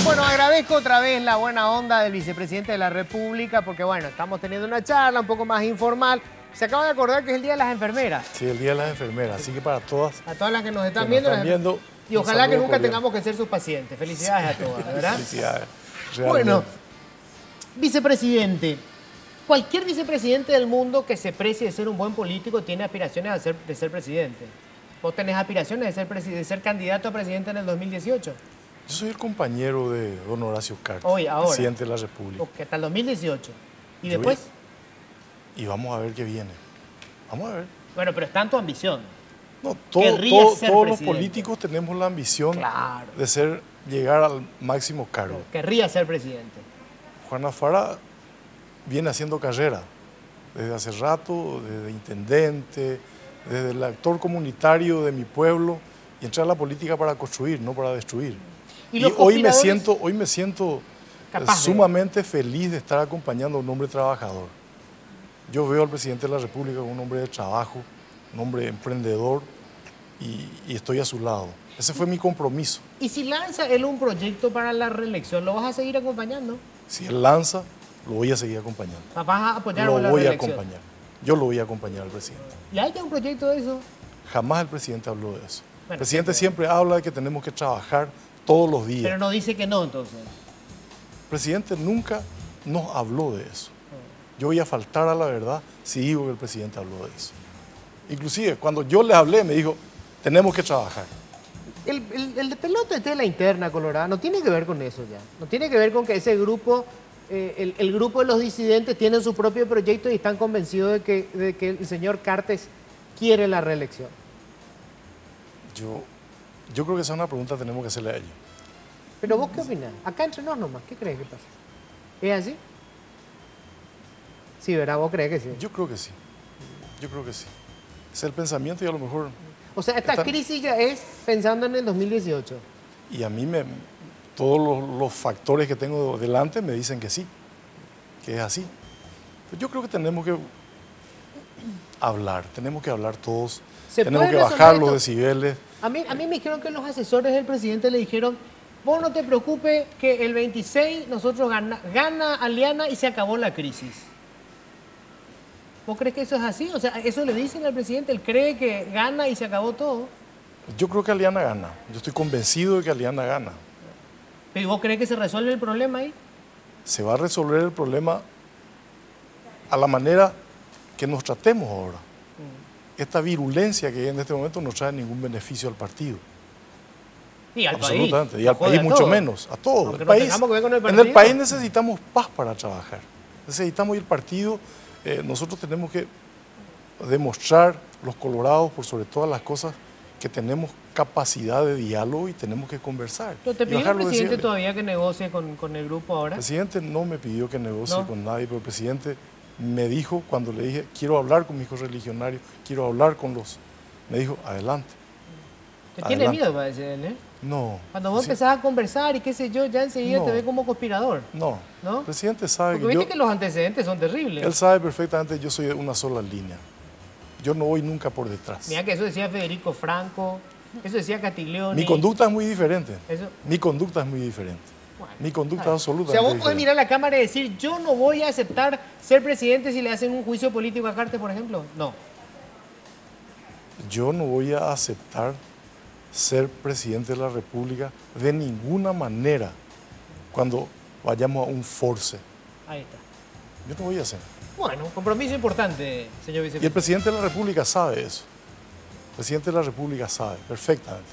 Bueno, agradezco otra vez la buena onda del vicepresidente de la República porque, bueno, estamos teniendo una charla un poco más informal. Se acaba de acordar que es el Día de las Enfermeras. Sí, el Día de las Enfermeras. Así que para todas... A todas las que nos están viendo. Y ojalá que nunca tengamos que ser sus pacientes. Felicidades a todas, ¿verdad? Felicidades. Bueno, vicepresidente. Cualquier vicepresidente del mundo que se precie de ser un buen político tiene aspiraciones de ser presidente. ¿Vos tenés aspiraciones de ser candidato a presidente en el 2018? Yo soy el compañero de don Horacio Cartes, ahora, presidente de la República. Okay, hasta el 2018. ¿Y después? Y vamos a ver qué viene. Vamos a ver. Bueno, pero está en tu ambición. No, todos los políticos tenemos la ambición de llegar al máximo cargo. Querría ser presidente. Juana Fara viene haciendo carrera desde hace rato, desde intendente, desde el actor comunitario de mi pueblo, y entrar a la política para construir, no para destruir. Y hoy me siento sumamente feliz de estar acompañando a un hombre trabajador. Yo veo al presidente de la República como un hombre de trabajo, un hombre emprendedor, y estoy a su lado. Ese fue mi compromiso. ¿Y si lanza él un proyecto para la reelección, lo vas a seguir acompañando? Si él lanza, lo voy a seguir acompañando. ¿Vas a apoyar la reelección? Lo voy a acompañar. Yo lo voy a acompañar al presidente. ¿Y hay un proyecto de eso? Jamás el presidente habló de eso. Bueno, el presidente siempre habla de que tenemos que trabajar todos los días. Pero no dice que no, entonces. El presidente nunca nos habló de eso. Yo voy a faltar a la verdad si digo que el presidente habló de eso. Inclusive, cuando yo le hablé, me dijo, tenemos que trabajar. El de pelota de la interna colorada no tiene que ver con eso ya. No tiene que ver con que ese grupo, el grupo de los disidentes tienen su propio proyecto y están convencidos de que el señor Cartes quiere la reelección. Yo creo que esa es una pregunta que tenemos que hacerle a ellos. Pero vos, ¿qué opinás? Acá entre nos nomás, ¿qué crees que pasa? ¿Es así? Sí, ¿verdad? ¿Vos crees que sí? Yo creo que sí. Yo creo que sí. Es el pensamiento y a lo mejor... O sea, esta crisis ya es pensando en el 2018. Y a mí todos los factores que tengo delante me dicen que sí, que es así. Pero yo creo que tenemos que hablar todos. Tenemos que bajar los decibeles. A mí me dijeron que los asesores del presidente le dijeron, vos no te preocupes que el 26 nosotros gana Aliana y se acabó la crisis. ¿Vos crees que eso es así? O sea, eso le dicen al presidente, él cree que gana y se acabó todo. Yo creo que Aliana gana. Yo estoy convencido de que Aliana gana. ¿Pero vos crees que se resuelve el problema ahí? Se va a resolver el problema a la manera que nos tratemos ahora. Esta virulencia que hay en este momento no trae ningún beneficio al partido. Y al absolutamente. País. Y al país mucho menos. A todo. En el país necesitamos paz para trabajar. Necesitamos ir partido. Nosotros tenemos que demostrar, los colorados, por sobre todas las cosas, que tenemos capacidad de diálogo y tenemos que conversar. ¿Pero te pidió el presidente todavía que negocie con el grupo ahora? El presidente no me pidió que negocie con nadie, pero el presidente me dijo, cuando le dije, quiero hablar con mis correligionarios, quiero hablar con los... Me dijo, adelante. ¿Te tiene miedo, parece él, No. Cuando vos empezás a conversar y qué sé yo, ya enseguida te ve como conspirador. No. El presidente sabe porque viste que los antecedentes son terribles. Él sabe perfectamente que yo soy de una sola línea. Yo no voy nunca por detrás. Mira que eso decía Federico Franco, eso decía Catiglione. Mi conducta es muy diferente. Mi conducta es muy diferente. Bueno, mi conducta es absolutamente diferente. O sea, vos podés podés mirar a la cámara y decir, yo no voy a aceptar ser presidente si le hacen un juicio político a Cartes, por ejemplo. No. Yo no voy a aceptar ser presidente de la República de ninguna manera cuando vayamos a un force. Ahí está. Yo no voy a hacer. Bueno, un compromiso importante, señor Y el vicepresidente. presidente de la República sabe eso. El presidente de la República sabe perfectamente.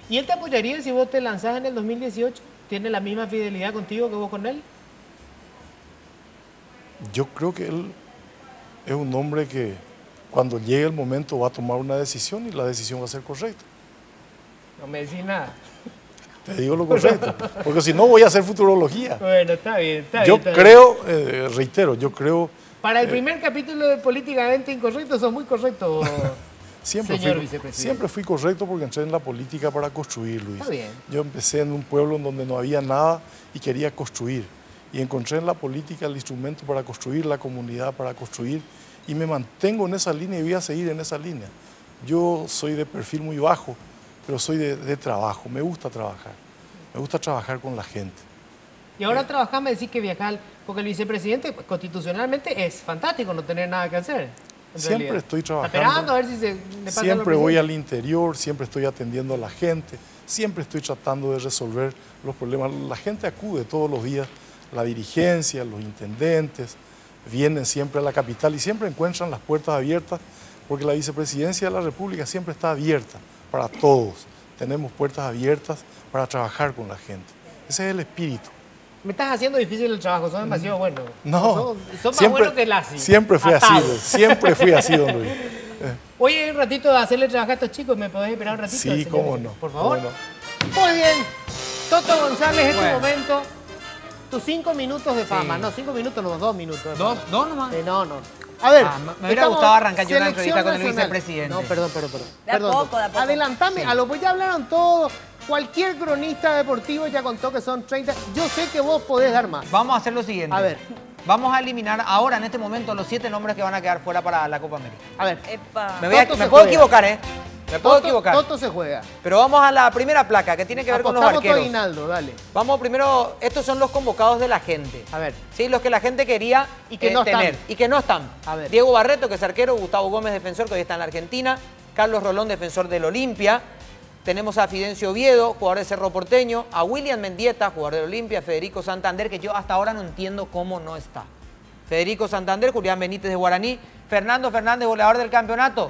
¿Y él te apoyaría si vos te lanzás en el 2018? ¿Tiene la misma fidelidad contigo que vos con él? Yo creo que él es un hombre que cuando llegue el momento va a tomar una decisión y la decisión va a ser correcta. No me decís nada. Te digo lo correcto, porque si no voy a hacer futurología. Bueno, está bien, está bien. Yo está bien. creo, reitero, yo creo, Para el primer capítulo de Políticamente Incorrecto, sos muy correcto, siempre señor fui, vicepresidente. siempre fui correcto porque entré en la política para construir, Luis. Está bien. Yo empecé en un pueblo en donde no había nada y quería construir. Y encontré en la política el instrumento para construir la comunidad, para construir, y me mantengo en esa línea y voy a seguir en esa línea. Yo soy de perfil muy bajo, pero soy de trabajo, me gusta trabajar con la gente. Y ahora trabajás, me decís que viajar, porque el vicepresidente pues, constitucionalmente es fantástico no tener nada que hacer. en Siempre realidad. estoy trabajando. Está esperando a ver si se le pasa Siempre lo voy presidente. al interior, siempre estoy atendiendo a la gente, siempre estoy tratando de resolver los problemas. La gente acude todos los días, la dirigencia, los intendentes, vienen siempre a la capital y siempre encuentran las puertas abiertas, porque la vicepresidencia de la República siempre está abierta para todos. Tenemos puertas abiertas para trabajar con la gente. Ese es el espíritu. Me estás haciendo difícil el trabajo, sos demasiado bueno. No, Son más buenos que el ASI. siempre fui así, Atados. siempre fui así, don Luis. Oye, hay un ratito de hacerle trabajar a estos chicos, ¿me podés esperar un ratito? Sí, señor cómo vice? no. Por favor. cómo no. Muy bien. Toto González, en este Bueno. momento, tus 5 minutos de fama. Sí. No, 5 minutos, no, 2 minutos. de fama. ¿Dos nomás? No, no. A ver. Ah, me hubiera estamos gustado arrancar yo una selección entrevista con el nacional. vicepresidente. No, perdón. De a poco, de a poco. Adelantame, a lo pues ya hablaron todos. Cualquier cronista deportivo ya contó que son 30. Yo sé que vos podés dar más. Vamos a hacer lo siguiente. A ver. Vamos a eliminar ahora, en este momento, los 7 nombres que van a quedar fuera para la Copa América. A ver. Epa. Me Toto se puedo juega. equivocar, ¿eh? Me puedo equivocar. Toto se juega. Pero vamos a la primera placa, que tiene que ver con los Apostamos tu arqueros. aguinaldo, dale. Vamos primero, estos son los convocados de la gente. A ver. Sí, los que la gente quería Y que no tener. están. Y que no están. A ver. Diego Barreto, que es arquero, Gustavo Gómez, defensor, que hoy está en la Argentina, Carlos Rolón, defensor del Olimpia. Tenemos a Fidencio Oviedo, jugador de Cerro Porteño, a William Mendieta, jugador del Olimpia, Federico Santander, que yo hasta ahora no entiendo cómo no está. Federico Santander, Julián Benítez de Guaraní, Fernando Fernández, goleador del campeonato.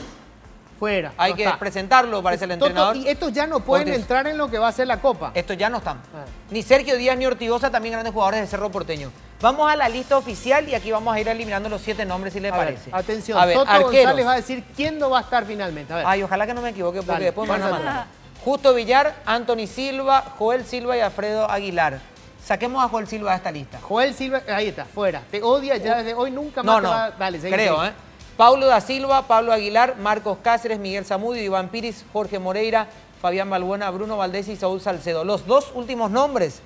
Fuera. Hay no que está. presentarlo, parece el Toto, entrenador. y estos ya no pueden Ortiz. entrar en lo que va a ser la Copa. Estos ya no están. Ah. Ni Sergio Díaz ni Ortigosa, también grandes jugadores de Cerro Porteño. Vamos a la lista oficial y aquí vamos a ir eliminando los 7 nombres, si les A ver, parece. atención, A ver, Toto arqueros. González va a decir quién no va a estar finalmente. A ver. Ay, ojalá que no me equivoque porque Dale, después me van a lánzate. matar. Justo Villar, Anthony Silva, Joel Silva y Alfredo Aguilar. Saquemos a Joel Silva de esta lista. Joel Silva, ahí está, fuera. Te odia ya desde hoy, nunca más No, te no, va. Dale, seguí, creo, seguí. ¿eh? Paulo da Silva, Pablo Aguilar, Marcos Cáceres, Miguel Zamudio, Iván Piris, Jorge Moreira, Fabián Balbuena, Bruno Valdés y Saúl Salcedo. Los 2 últimos nombres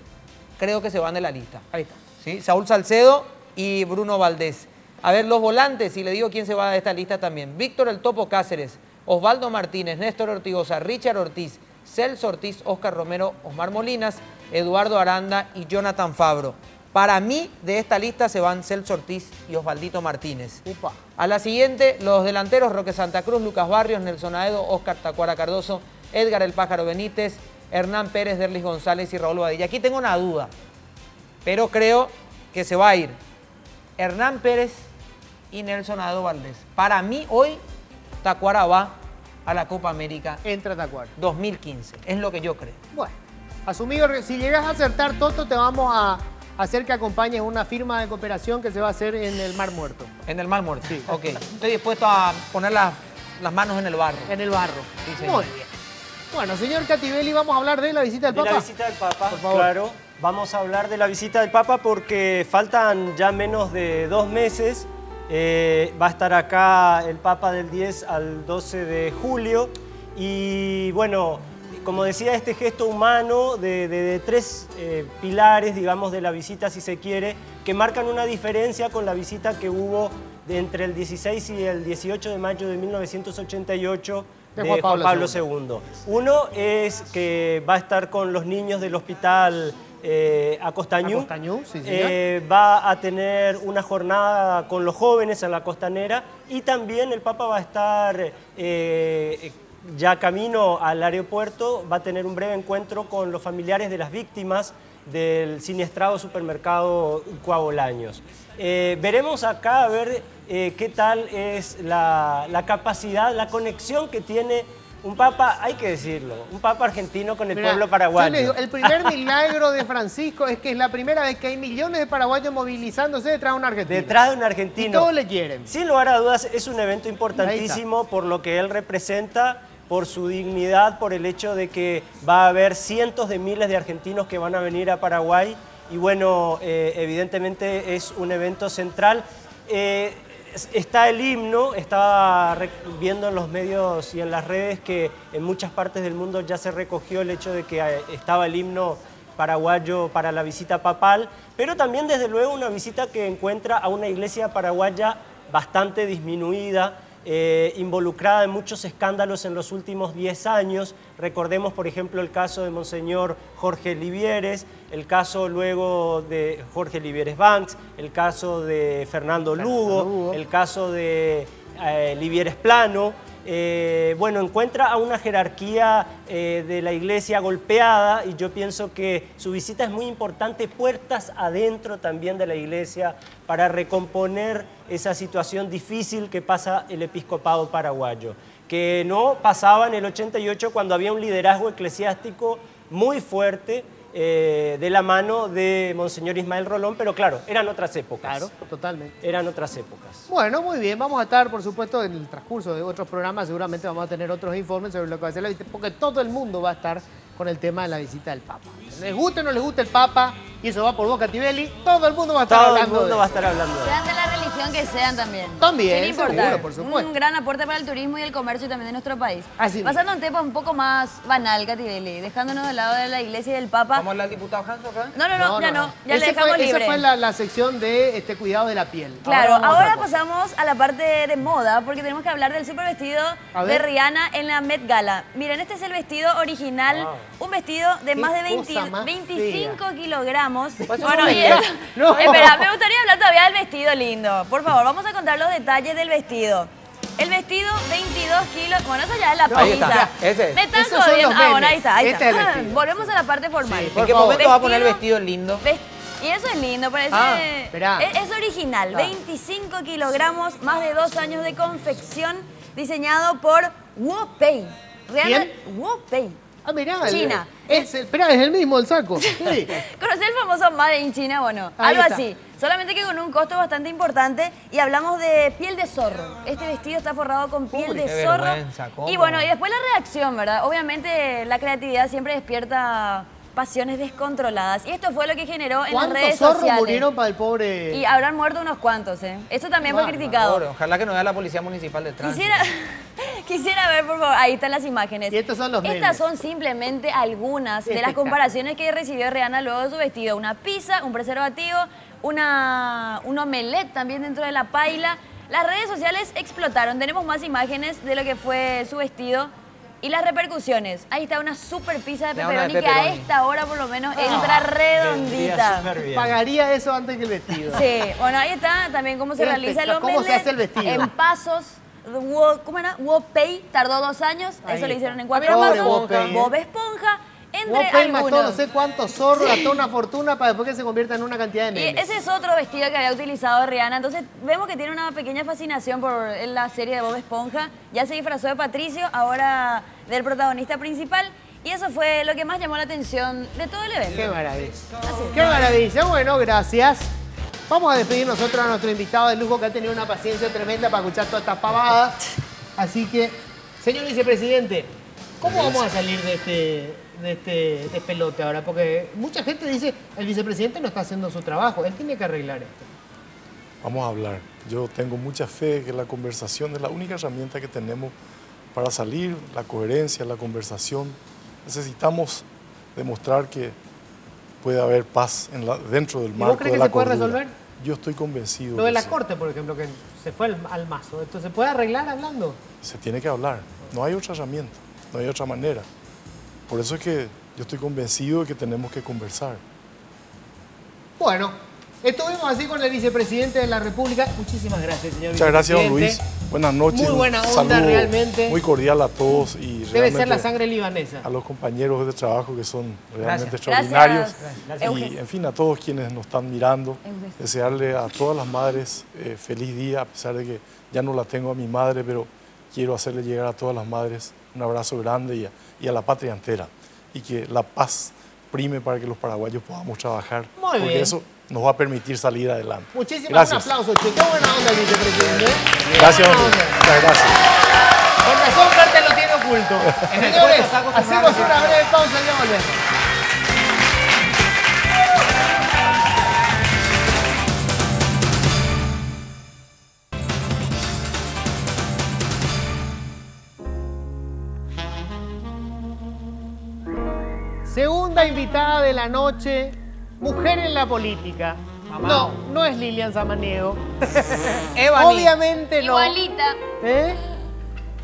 creo que se van de la lista. Ahí está. ¿Sí? Saúl Salcedo y Bruno Valdés. A ver, los volantes, y le digo quién se va de esta lista también. Víctor El Topo Cáceres, Osvaldo Martínez, Néstor Ortigosa, Richard Ortiz, Celso Ortiz, Oscar Romero, Osmar Molinas, Eduardo Aranda y Jonathan Fabro. Para mí, de esta lista se van Celso Ortiz y Osvaldito Martínez. Upa. A la siguiente, los delanteros, Roque Santa Cruz, Lucas Barrios, Nelson Aedo, Oscar Tacuara Cardoso, Edgar El Pájaro Benítez, Hernán Pérez, Derlis González y Raúl Badilla. Aquí tengo una duda, pero creo que se va a ir Hernán Pérez y Nelson Aedo Valdés. Para mí, hoy, Tacuara va a la Copa América Entra Tacuar. 2015. Es lo que yo creo. Bueno, asumido, si llegas a acertar, Toto, te vamos a hacer que acompañes una firma de cooperación que se va a hacer en el Mar Muerto. En el Mar Muerto. Sí. Ok. Estoy dispuesto a poner las manos en el barro. En el barro. Sí, señor. Muy bien. Bueno, señor Cativelli, vamos a hablar de la visita del De Papa. la visita del Papa, Por favor. claro. Vamos a hablar de la visita del Papa porque faltan ya menos de 2 meses. Va a estar acá el Papa del 10 al 12 de julio. Y bueno, como decía, este gesto humano de 3 pilares, digamos, de la visita, si se quiere, que marcan una diferencia con la visita que hubo entre el 16 y el 18 de mayo de 1988 de Juan Pablo II. Uno es que va a estar con los niños del hospital Acostañú. Acostañú, sí, señor. Va a tener una jornada con los jóvenes en la costanera y también el Papa va a estar ya camino al aeropuerto, va a tener un breve encuentro con los familiares de las víctimas del siniestrado supermercado Coabolaños. Veremos acá a ver qué tal es la capacidad, la conexión que tiene un papa, hay que decirlo, un papa argentino con el pueblo paraguayo. Yo le digo, el primer milagro de Francisco es que es la primera vez que hay millones de paraguayos movilizándose detrás de un argentino. Detrás de un argentino. Y todos le quieren. Sin lugar a dudas, es un evento importantísimo por lo que él representa, por su dignidad, por el hecho de que va a haber cientos de miles de argentinos que van a venir a Paraguay. Y bueno, evidentemente es un evento central. Está el himno, estaba viendo en los medios y en las redes que en muchas partes del mundo ya se recogió el hecho de que estaba el himno paraguayo para la visita papal, pero también desde luego una visita que encuentra a una iglesia paraguaya bastante disminuida, involucrada en muchos escándalos en los últimos 10 años. Recordemos, por ejemplo, el caso de Monseñor Jorge Livieres, el caso luego de Jorge Livieres Banks, el caso de Fernando Lugo, el caso de Livieres Plano. Bueno, encuentra a una jerarquía de la iglesia golpeada y yo pienso que su visita es muy importante, puertas adentro también de la iglesia, para recomponer esa situación difícil que pasa el episcopado paraguayo, que no pasaba en el 88 cuando había un liderazgo eclesiástico muy fuerte de la mano de Monseñor Ismael Rolón, pero claro, eran otras épocas. Claro, totalmente. Eran otras épocas. Bueno, muy bien, vamos a estar, por supuesto, en el transcurso de otros programas, seguramente vamos a tener otros informes sobre lo que va a ser la visita, porque todo el mundo va a estar con el tema de la visita del Papa. Les guste o no les guste el Papa, y eso va por boca Tibeli, todo el mundo va a estar hablando de eso. Sean de la religión que sean también. También, Sin importar. seguro, por supuesto. Un gran aporte para el turismo y el comercio también de nuestro país. Así Pasando a un tema un poco más banal, Catibeli, dejándonos del lado de la iglesia y del Papa. ¿Vamos a hablar del diputado Hanso acá? No, ya le dejamos libre. Esa fue la sección de cuidado de la piel. Claro, vamos a ahora otra cosa. pasamos a la parte de moda, porque tenemos que hablar del super vestido de Rihanna en la Met Gala. Miren, este es el vestido original, un vestido de más de 25 kilogramos. Bueno, y esto, espera, me gustaría hablar todavía del vestido lindo. Por favor, vamos a contar los detalles del vestido. El vestido, 22 kilos. Bueno, eso ya es la pizza. Me están jodiendo. Ah, bueno, ahí está. Volvemos a la parte formal. ¿En qué momento va a poner el vestido lindo? Y eso es lindo, parece. Es original, 25 kilogramos, más de 2 años de confección, diseñado por Wopei. ¿Quién? Wopei. Ah, mirá, China. Espera, es el mismo el saco. Sí. ¿Conocés el famoso Made in China? Bueno, Ahí algo está. así. Solamente que con un costo bastante importante. Y hablamos de piel de zorro. Este vestido está forrado con piel de qué zorro. vergüenza, ¿cómo? Y bueno, y después la reacción, ¿verdad? Obviamente la creatividad siempre despierta pasiones descontroladas. Y esto fue lo que generó en las redes ¿Cuántos zorros sociales. murieron para el pobre...? Y habrán muerto unos cuantos, ¿eh? Esto también fue criticado. Pobre, ojalá que nos vea la Policía Municipal de Tránsito. Quisiera ver, por favor, ahí están las imágenes. Y estos son los Estas memes. son simplemente algunas de las comparaciones que recibió Rihanna luego de su vestido. Una pizza, un preservativo, un omelette también dentro de la paila. Las redes sociales explotaron. Tenemos más imágenes de lo que fue su vestido y las repercusiones. Ahí está una super pizza de pepperoni que a esta hora por lo menos entra redondita. Pagaría eso antes que el vestido. Sí, bueno, ahí está también cómo se realiza el omelette. ¿Cómo se hace el vestido? En pasos. ¿Cómo era? Wopei, tardó 2 años. Ahí eso lo está. hicieron en 4 Pobre pasos. Wopei, Bob Esponja. Entre Wopei mató algunos. no sé cuántos zorros, gastó una fortuna para después que se convierta en una cantidad de Y memes. ese es otro vestido que había utilizado Rihanna. Entonces vemos que tiene una pequeña fascinación por la serie de Bob Esponja. Ya se disfrazó de Patricio, ahora del protagonista principal. Y eso fue lo que más llamó la atención de todo el evento. Qué maravilla. Qué maravilla. Bueno, gracias. Vamos a despedir nosotros a nuestro invitado de lujo que ha tenido una paciencia tremenda para escuchar todas estas pavadas. Así que, señor vicepresidente, ¿cómo vamos a salir de este despelote ahora? Porque mucha gente dice, el vicepresidente no está haciendo su trabajo, él tiene que arreglar esto. Vamos a hablar. Yo tengo mucha fe que la conversación es la única herramienta que tenemos para salir, la coherencia, la conversación. Necesitamos demostrar que puede haber paz dentro del marco ¿Vos crees de que la se puede cordura. resolver? Yo estoy convencido. Lo de que la sí. corte, por ejemplo, que se fue al mazo. ¿Esto se puede arreglar hablando? Se tiene que hablar. No hay otra herramienta, no hay otra manera. Por eso es que yo estoy convencido de que tenemos que conversar. Bueno, estuvimos así con el vicepresidente de la República. Muchísimas gracias, señor Muchas gracias, don vicepresidente. Luis. Buenas noches. Muy buena onda, un saludo realmente. muy cordial a todos y Debe ser la realmente sangre libanesa. a los compañeros de trabajo que son realmente Gracias. extraordinarios. Gracias. Y en fin, a todos quienes nos están mirando, desearle a todas las madres feliz día, a pesar de que ya no la tengo a mi madre, pero quiero hacerle llegar a todas las madres un abrazo grande y a la patria entera. Y que la paz prime para que los paraguayos podamos trabajar. Muy porque bien. eso nos va a permitir salir adelante. Muchísimas Gracias. un aplauso, che. Qué buena onda el vicepresidente. Gracias, Buena hombre. onda. Muchas gracias. Con razón, Carter lo tiene oculto. En el Señores, puesto saco que hacemos me va a una breve pausa y ya volvemos. Segunda invitada de la noche, mujer en la política. Mamá. No es Lilian Samaniego. Evani. Obviamente no. Igualita. ¿Eh?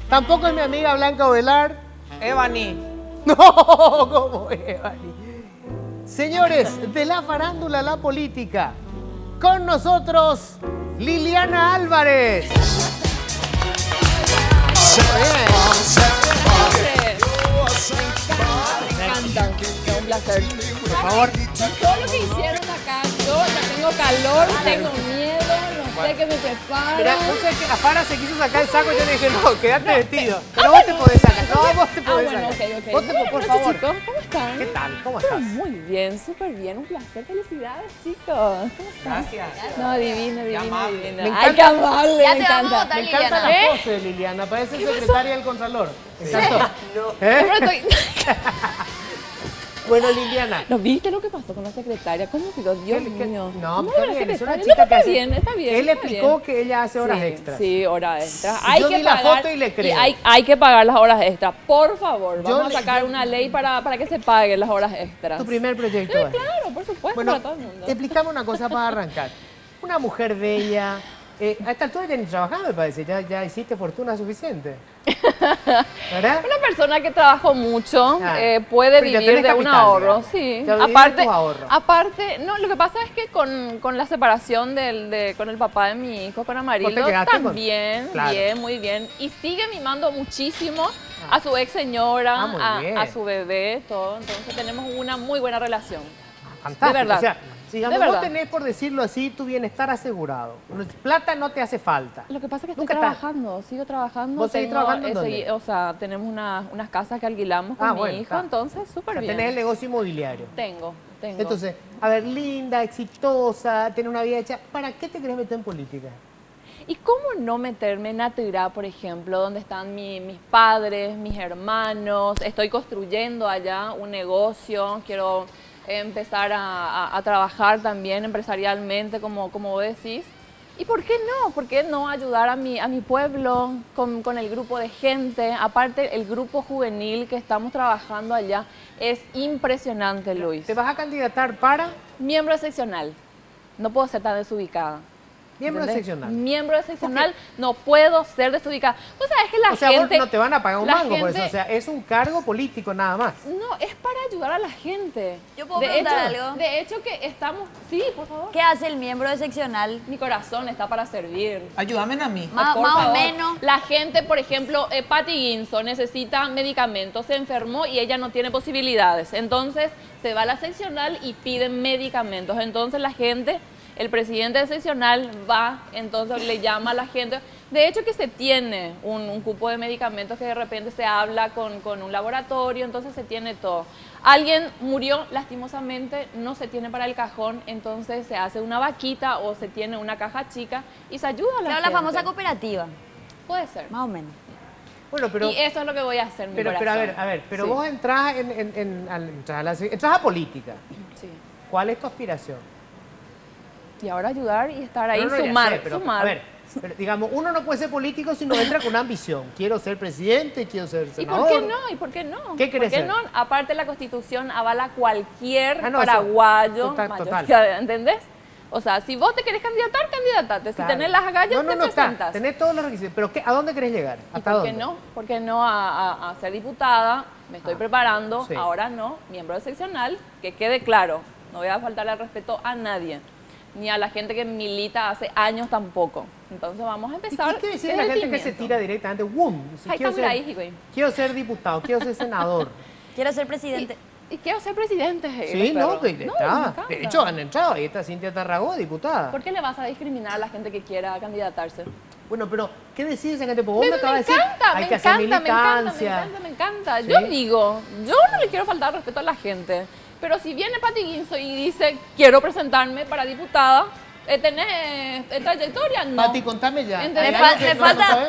Tampoco es mi amiga Blanca Ovelar. Evani. No, ¿cómo Evani? Señores, de la farándula a la política, con nosotros Liliana Álvarez. Me encanta, es un placer. Por favor. Todo lo que hicieron acá, yo ya tengo calor, tengo miedo, no sé qué me preparo. Mira, no sé que Afara se quiso sacar el saco y yo le dije, no, quédate vestido. Pero vos te podés sacar. No, vos te podés bueno, sacar. ok. Vos te, por Buenas favor. noches, chicos, ¿cómo están? ¿Qué tal? ¿Cómo Pero estás? muy bien, súper bien, un placer, felicidades, chicos. ¿Cómo están? Gracias. No, divino, Qué divino, amable. divino. Me Ay, qué encanta- amable, Ya me te vamos a encanta. votar, Me encanta Liliana. la pose de Liliana, parece secretaria del Contralor. Me encantó. ¿Eh? Pero estoy... Bueno, Liliana. ¿No viste lo que pasó con la secretaria? ¿Cómo quedó? Dios ¿Qué- mío. No, ¿Cómo está era bien, es una secretaria? chica No, que hace... está bien. Él le está explicó bien. que ella hace horas Sí, extras. Sí, horas extras. Yo Hay vi que la pagar, foto y le creo. hay que pagar las horas extras. Por favor, Yo vamos le- a sacar una ley para que se paguen las horas extras. Tu primer proyecto. Sí, ¿eh? claro, por supuesto, Bueno, para todo el mundo. explícame una cosa para arrancar. Una mujer bella, a esta altura ya ni trabajás, me parece, ya hiciste fortuna suficiente. ¿Verdad? Una persona que trabajó mucho Ah, puede pero ya vivir tenés de un capital, ahorro, digamos. sí. Ya vivís de Aparte, tus ahorros. no, lo que pasa es que con la separación con el papá de mi hijo, con Amarildo, quedaste con- también, Claro. bien, muy bien. Y sigue mimando muchísimo a su ex señora, muy bien. a su bebé, todo. Entonces tenemos una muy buena relación. Fantástico. De verdad. O sea, digamos, De vos verdad. tenés, por decirlo así, tu bienestar asegurado. Plata no te hace falta. Lo que pasa es que Nunca estoy está. trabajando, sigo trabajando. ¿Vos seguís trabajando en dónde? O sea, tenemos unas casas que alquilamos con mi bueno, hijo, está. entonces O súper sea, bien. tenés el negocio inmobiliario. Tengo. Entonces, a ver, linda, exitosa, tener una vida hecha. ¿Para qué te querés meter en política? ¿Y cómo no meterme en Natirá, por ejemplo, donde están mis padres, mis hermanos? Estoy construyendo allá un negocio, quiero empezar a trabajar también empresarialmente, como vos decís. ¿Y por qué no? ¿Por qué no ayudar a mi pueblo con el grupo de gente? Aparte, el grupo juvenil que estamos trabajando allá es impresionante, Luis. ¿Te vas a candidatar para? Miembro seccional. No puedo ser tan desubicada. Miembro ¿Entendés? seccional. Miembro seccional, no puedo ser desubicada. Vos sabés que la O sea, gente... vos no te van a pagar un la mango por eso. gente- O sea, es un cargo político nada más. No, es para ayudar a la gente. ¿Yo puedo preguntar algo? De hecho que estamos... Sí, por favor. ¿Qué hace el miembro de seccional? Mi corazón está para servir. Ayúdame a mí. Más Por o favor. menos. La gente, por ejemplo, Patty Guinzo necesita medicamentos, se enfermó y ella no tiene posibilidades. Entonces se va a la seccional y pide medicamentos. Entonces la gente, el presidente de seccional va, entonces le llama a la gente. De hecho que se tiene un cupo de medicamentos que de repente se habla con un laboratorio, entonces se tiene todo. Alguien murió lastimosamente, no se tiene para el cajón, entonces se hace una vaquita o se tiene una caja chica y se ayuda a la Claro, gente. la famosa cooperativa. Puede ser. Más o menos. Bueno, pero... Y eso es lo que voy a hacer, mi Pero a corazón. ver, pero Sí. vos entras entras a política. Sí. ¿Cuál es tu aspiración? Y ahora ayudar y estar ahí, No, no, ya sumar, sé, pero, sumar. A ver, pero, digamos, uno no puede ser político si no entra con una ambición. Quiero ser presidente, quiero ser ¿Y senador. por qué no? ¿Y por qué no? ¿Qué querés ¿Por qué ser? no? Aparte la Constitución avala cualquier Ah, no, eso, paraguayo, total, mayor total. de edad, ¿entendés? O sea, si vos te querés candidatar, candidatate. Si Claro. tenés las agallas, No, te está. presentas. Tenés todos los requisitos. Pero ¿a dónde querés llegar? ¿Y ¿Hasta por qué dónde? no? ¿Por qué no a ser diputada? Me estoy preparando, sí. ahora no, miembro de seccional, que quede claro, no voy a faltarle al respeto a nadie. ni a la gente que milita hace años tampoco. Entonces vamos a empezar. ¿Y qué decir la gente que se tira directamente? ¡Wum! Si quiero ser diputado, quiero ser senador. Quiero ser presidente. Y quiero ser presidente. Sí, no, pues está. De hecho, han entrado. Ahí está Cintia Tarragó, diputada. ¿Por qué le vas a discriminar a la gente que quiera candidatarse? Bueno, pero ¿qué decís esa gente? Pues vos me acabas de decir, encanta, hay que hacer militancia. Me encanta. Yo digo, yo no le quiero faltar respeto a la gente. Pero si viene Pati Guinzo y dice, quiero presentarme para diputada, ¿tenés trayectoria? No. Pati, contame ya. Me falta,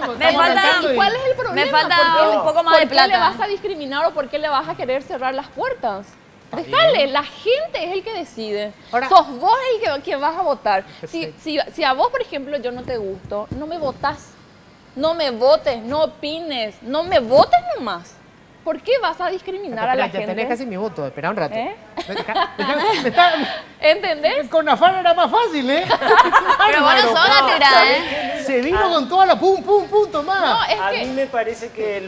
¿cuál es el problema? Me falta un poco más de plata. ¿Por qué le vas a discriminar o por qué le vas a querer cerrar las puertas? Déjale, la gente es el que decide. Ahora, sos vos el que vas a votar. Si a vos, por ejemplo, yo no te gusto, no me votás. No me votes, no opines, no me votes nomás. ¿Por qué vas a discriminar a la gente? Ya tenés casi mi voto, espera un rato. ¿Entendés? Con Afán era más fácil, ¿eh? Pero bueno, son a tirar, ¿eh? Se vino con toda la pum, tomá. No, a mí me parece que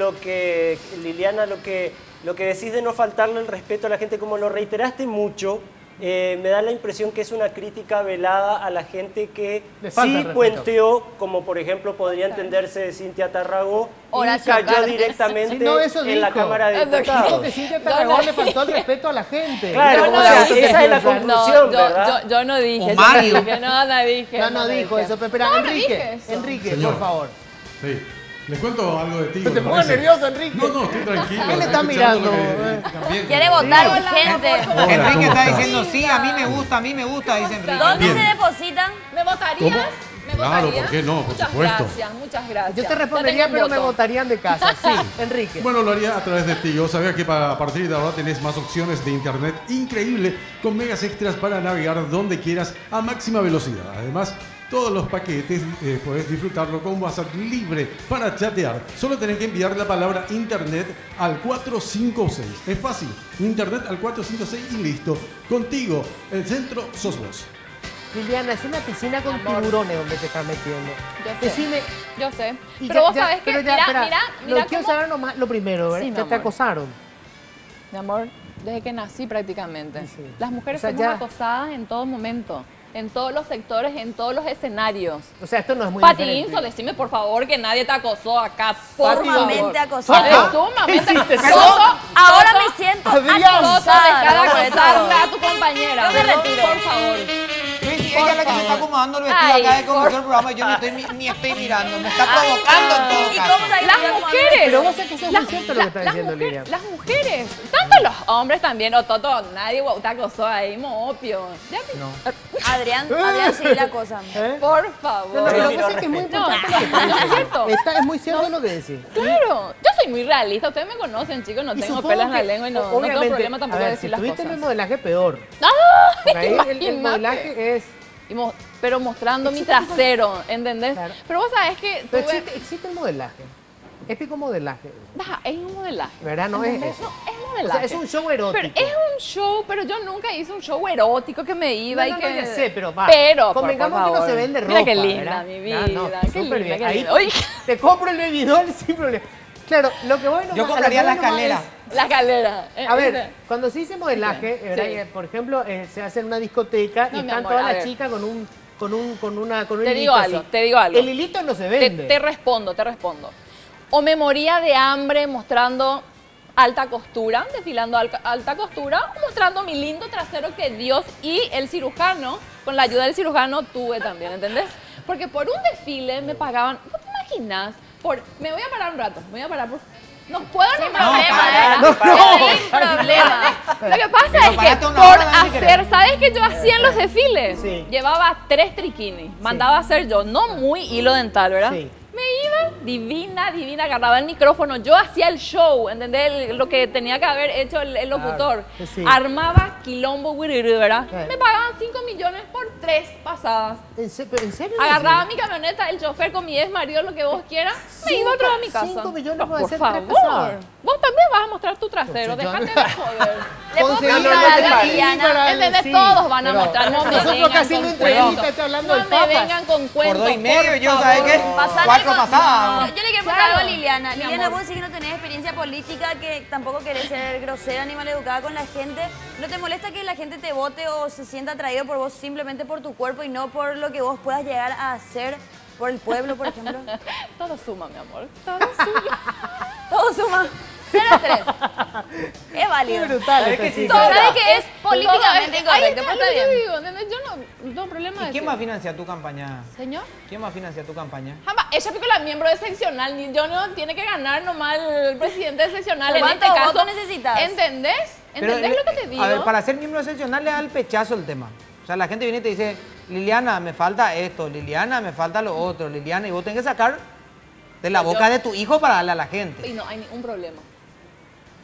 Liliana, lo que decís de no faltarle el respeto a la gente, como lo reiteraste mucho, me da la impresión que es una crítica velada a la gente que sí puenteó, como por ejemplo podría entenderse de Cintia Tarragó, y cayó directamente en la Cámara de Diputados. Dijo que Cintia Tarragó le faltó el respeto a la gente. Claro, esa es la conclusión, ¿verdad? Yo no dije. No dijo eso, pero espera, Enrique, por favor. Sí. Les cuento algo de Tigo. ¿Te pongo nervioso, Enrique? No, estoy tranquilo. ¿Qué le está mirando? Quiere votar la gente. Enrique está diciendo, sí, a mí me gusta, dice Enrique. ¿Dónde se depositan? ¿Me votarías? Claro, ¿por qué no? Por supuesto. Muchas gracias. Yo te respondería, pero me votarían de casa. Sí, Enrique. Bueno, lo haría a través de Tigo. Sabía que a partir de ahora tenés más opciones de internet increíble con megas extras para navegar donde quieras a máxima velocidad. Además, todos los paquetes podés disfrutarlo con WhatsApp libre para chatear. Solo tenés que enviar la palabra internet al 456. Es fácil. Internet al 456 y listo. Contigo, el centro sos vos. Liliana, es una piscina con tiburones donde te estás metiendo. Yo sé. Pero vos sabés que, mira quiero saber nomás lo primero, ¿verdad? Sí, te acosaron. Mi amor, desde que nací prácticamente. Sí. Las mujeres somos acosadas en todo momento. En todos los sectores, en todos los escenarios. O sea, esto no es muy Pati Guinzo, decime por favor que nadie te acosó acá. Sumamente acosada. Sumamente acosada. Ahora me siento acosada. Deja de acosarle a tu compañera. Yo me retiro. Por favor. Ella es la que se está acomodando el vestido acá de comenzar el programa y yo ni estoy mirando. Me está provocando en todo caso. Las mujeres. Pero vos sabés que eso es muy cierto lo que está diciendo Liliana. Las mujeres. Tanto los hombres también. O Toto, nadie te acosó ahí, opio. Adrián, sí la cosa. Por favor. No, pero lo que pasa es que es muy importante lo que está diciendo. Es muy cierto lo que decís. Claro. Yo soy muy realista. Ustedes me conocen, chicos. No tengo pelas en la lengua y no tengo problema tampoco de decir las cosas. Si tuviste el modelaje peor. Porque ahí el modelaje es... Pero mostrando mi trasero, ¿entendés? Claro. Pero vos sabés que... Pero existe el modelaje. Épico modelaje. Es un modelaje. ¿Verdad? No es eso. No, es modelaje. O sea, es un show erótico. Pero es un show, pero yo nunca hice un show erótico que me iba y que... No, ya sé, pero va. Pero, convengamos que no se vende ropa. Mira qué linda, ¿verdad? mi vida. Qué súper bien. Ahí te compro el bebidol sin problema. Claro, lo que voy yo compraría la escalera. La escalera. A ver, cuando se dice modelaje, ¿verdad? Por ejemplo, se hace en una discoteca y están todas las chicas con un te digo algo. El hilito no se vende. Te respondo. O me moría de hambre mostrando alta costura, desfilando alta costura, o mostrando mi lindo trasero que Dios y el cirujano, con la ayuda del cirujano, tuve también, ¿entendés? Porque por un desfile me pagaban, ¿no te imaginas? Me voy a parar un rato, no puedo ni problema, no problema. Lo que pasa es que por hacer, ¿sabes qué yo hacía en los desfiles? Sí. Llevaba 3 triquinis, mandaba a hacer yo, no muy hilo dental, ¿verdad? Sí. Me iba divina, agarraba el micrófono, yo hacía el show, ¿entendés? Lo que tenía que haber hecho el locutor. Claro, sí. Armaba quilombo, ¿verdad? Me pagaban 5 millones por 3 pasadas. ¿En serio? Agarraba mi camioneta, el chofer con mi ex marido, lo que vos quieras, me iba otra vez a mi casa. 5 millones por favor. Vos también vas a mostrar tu trasero, déjate de joder. Le puedo preguntar a Liliana. ¿Entendés? Todos van a mostrar. No me nosotros casi haciendo entrevista, está hablando del Papa. No me vengan con cuentos, por 2,5 yo, ¿sabes qué? 4 pasadas. Yo le quiero preguntar algo a Liliana. Liliana, vos decís que no tenés experiencia política, que tampoco querés ser grosera ni maleducada con la gente. ¿No te molesta que la gente te vote o se sienta atraído por vos simplemente por tu cuerpo y no por lo que vos puedas llegar a hacer por el pueblo, por ejemplo? Todo suma, mi amor. Todo suma. Todo suma. 0-3. Es válido. Qué brutal. ¿Sabes que sí? Todo sabe que es Todo políticamente ahí incorrecto, está pero está lo que bien. digo, ¿entendés? Yo no tengo problema de ¿Y quién decir. va a financiar tu campaña? Señor. ¿Quién va a financiar tu campaña? Jamás. Ella porque la miembro de seccional, ni yo no tiene que ganar nomás el presidente de seccional. En ¿Cuántos este caso, votos necesitas? ¿entendés? ¿Entendés lo que te digo? A ver, para ser miembro excepcional le da el pechazo el tema. O sea, la gente viene y te dice, Liliana, me falta esto, Liliana, me falta lo otro, Liliana, y vos tenés que sacar de la boca de tu hijo para darle a la gente. Y no hay ningún problema.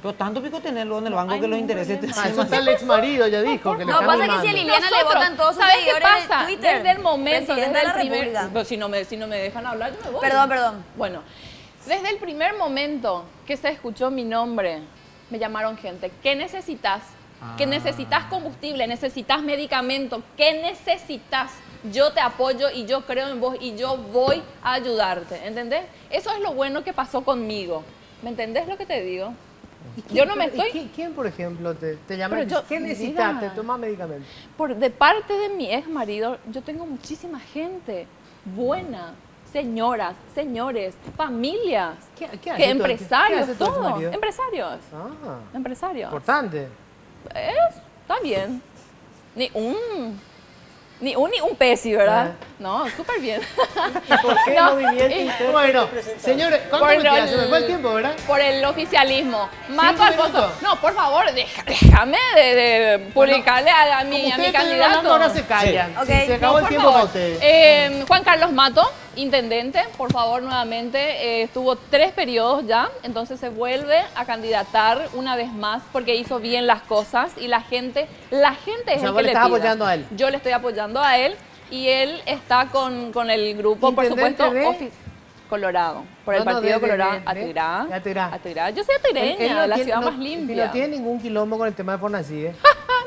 Pero tanto pico tenerlo en el banco hay que los ningún intereses te problema. Eso está el ex marido, ya dijo, que le No, está pasa que mimando. si a Liliana le Nosotros, votan todos sus ¿sabes qué seguidores en pasa? Twitter, Desde el momento, presidenta desde de la el primer... República. Pero si no me dejan hablar, yo me voy. Perdón. Bueno, desde el primer momento que se escuchó mi nombre, me llamaron gente. ¿Qué necesitas? ¿Qué necesitas combustible? ¿Necesitas medicamento? ¿Qué necesitas? Yo te apoyo y yo creo en vos y yo voy a ayudarte. ¿Entendés? Eso es lo bueno que pasó conmigo. ¿Me entendés lo que te digo? Yo no me estoy... ¿Quién, por ejemplo, te llama? Pero yo- ¿Qué mi necesitas? vida. ¿Te tomas medicamentos? De parte de mi ex marido, yo tengo muchísima gente buena, señoras, señores, familias, ¿Qué hace que tu- qué empresarios, hace tu todo, exmarido? empresarios, Ah, empresarios. importante. Está bien. Ni un pesi, ¿verdad? No, súper bien. ¿Por qué No, movimiento y- interno Bueno, presentado? señores, ¿cuánto Por me queda? el- Se me fue el tiempo, ¿verdad? Por el oficialismo. Mato 5 a Alfonso. minutos. No, por favor, déjame de publicarle a Como mi ustedes estuvieron hablando, candidato. ahora se callan. Sí. Sí, Ok. se acabó No, el por tiempo para favor. ustedes. Juan Carlos Mato, intendente, por favor, nuevamente. Estuvo 3 periodos ya, entonces se vuelve a candidatar una vez más porque hizo bien las cosas y la gente es O sea, el vos que le le estás pida. apoyando a él. Yo le estoy apoyando a él y él está con el grupo, por Intendente supuesto, de- Colorado, por el No, no, Partido Colorado, de Atirá. de Atirá. Atirá. Yo soy atireña, Él no de la tiene- ciudad no- más y limpia. no tiene ningún quilombo con el tema de Fornací, ¿eh?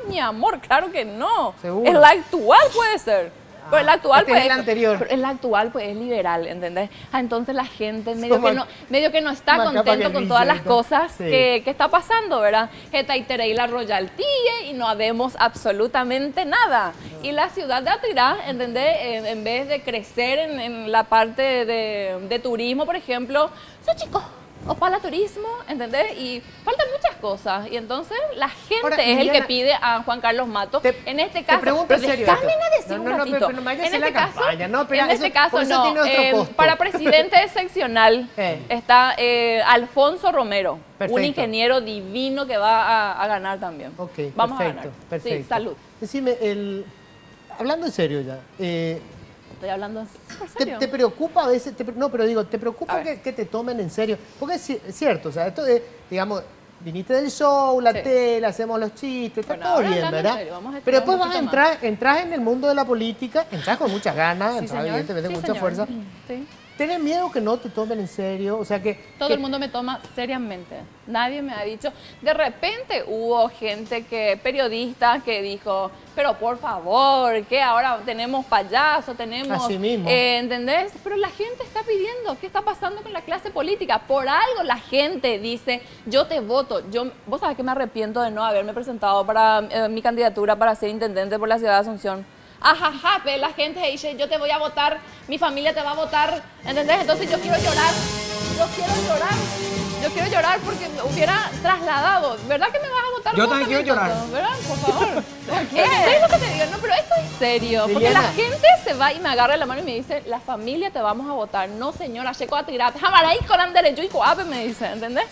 Mi amor, claro que no. Seguro. El actual puede ser. Pero el actual este pues, es el anterior. pero el actual pues es liberal, ¿entendés? Entonces la gente medio Somos- que no está más capa contento que con Villa, todas las ¿no? cosas Sí. que está pasando, ¿verdad? Esta y la royalty y no habemos absolutamente nada. Y la ciudad de Atirá, ¿entendés? En vez de crecer en la parte de turismo, por ejemplo, son chicos. O para turismo, ¿entendés? Y faltan muchas cosas. Y entonces la gente Ahora, es el que Liliana, pide a Juan Carlos Mato. En este Te caso, pregunto pero en serio déjame esto. decir No, un no, ratito. pero no me vayas a En hacer la este caso, campaña, no, pero en eso- este caso por eso no. tiene otro costo. Para presidente seccional está Alfonso Romero, Perfecto. un ingeniero divino que va a ganar también. Ok, Vamos perfecto, a ganar. perfecto. Sí, salud. Decime, hablando en serio ya, Estoy hablando súper ¿te, serio. te preocupa a veces? No, pero digo, ¿te A preocupa ver. que te tomen en serio? Porque es cierto, o sea, esto de, digamos, viniste del show, la Sí. tele, hacemos los chistes, está Bueno, todo ahora bien, hablando en ¿verdad? serio, vamos a Pero estirar después un vas a poquito entrar en el mundo de la política, entras con muchas ganas, Sí, entras señor. evidentemente Sí, con mucha señor. fuerza. Sí. ¿Tienes miedo que no te tomen en serio? O sea, que... Todo que- el mundo me toma seriamente. Nadie me ha dicho. De repente hubo gente periodistas que dijo, pero por favor, que ahora tenemos payaso, tenemos... Así mismo. ¿Entendés? Pero la gente está pidiendo, ¿qué está pasando con la clase política? Por algo la gente dice, yo te voto. Vos sabés que me arrepiento de no haberme presentado para mi candidatura para ser intendente por la ciudad de Asunción. Ajaja, ve la gente dice, yo te voy a votar, mi familia te va a votar, ¿entendés? Entonces yo quiero llorar, yo quiero llorar porque me hubiera trasladado. ¿Verdad que me vas a votar? Yo vos también quiero Toto? llorar. ¿Verdad? Por favor. ¿Por qué? ¿Entendés lo que te digo? No, pero esto es serio, porque Liliana. la gente se va y me agarra la mano y me dice, la familia te vamos a votar. No, señora, checo a tirar, jamaray con derecho y coape, me dice, ¿entendés?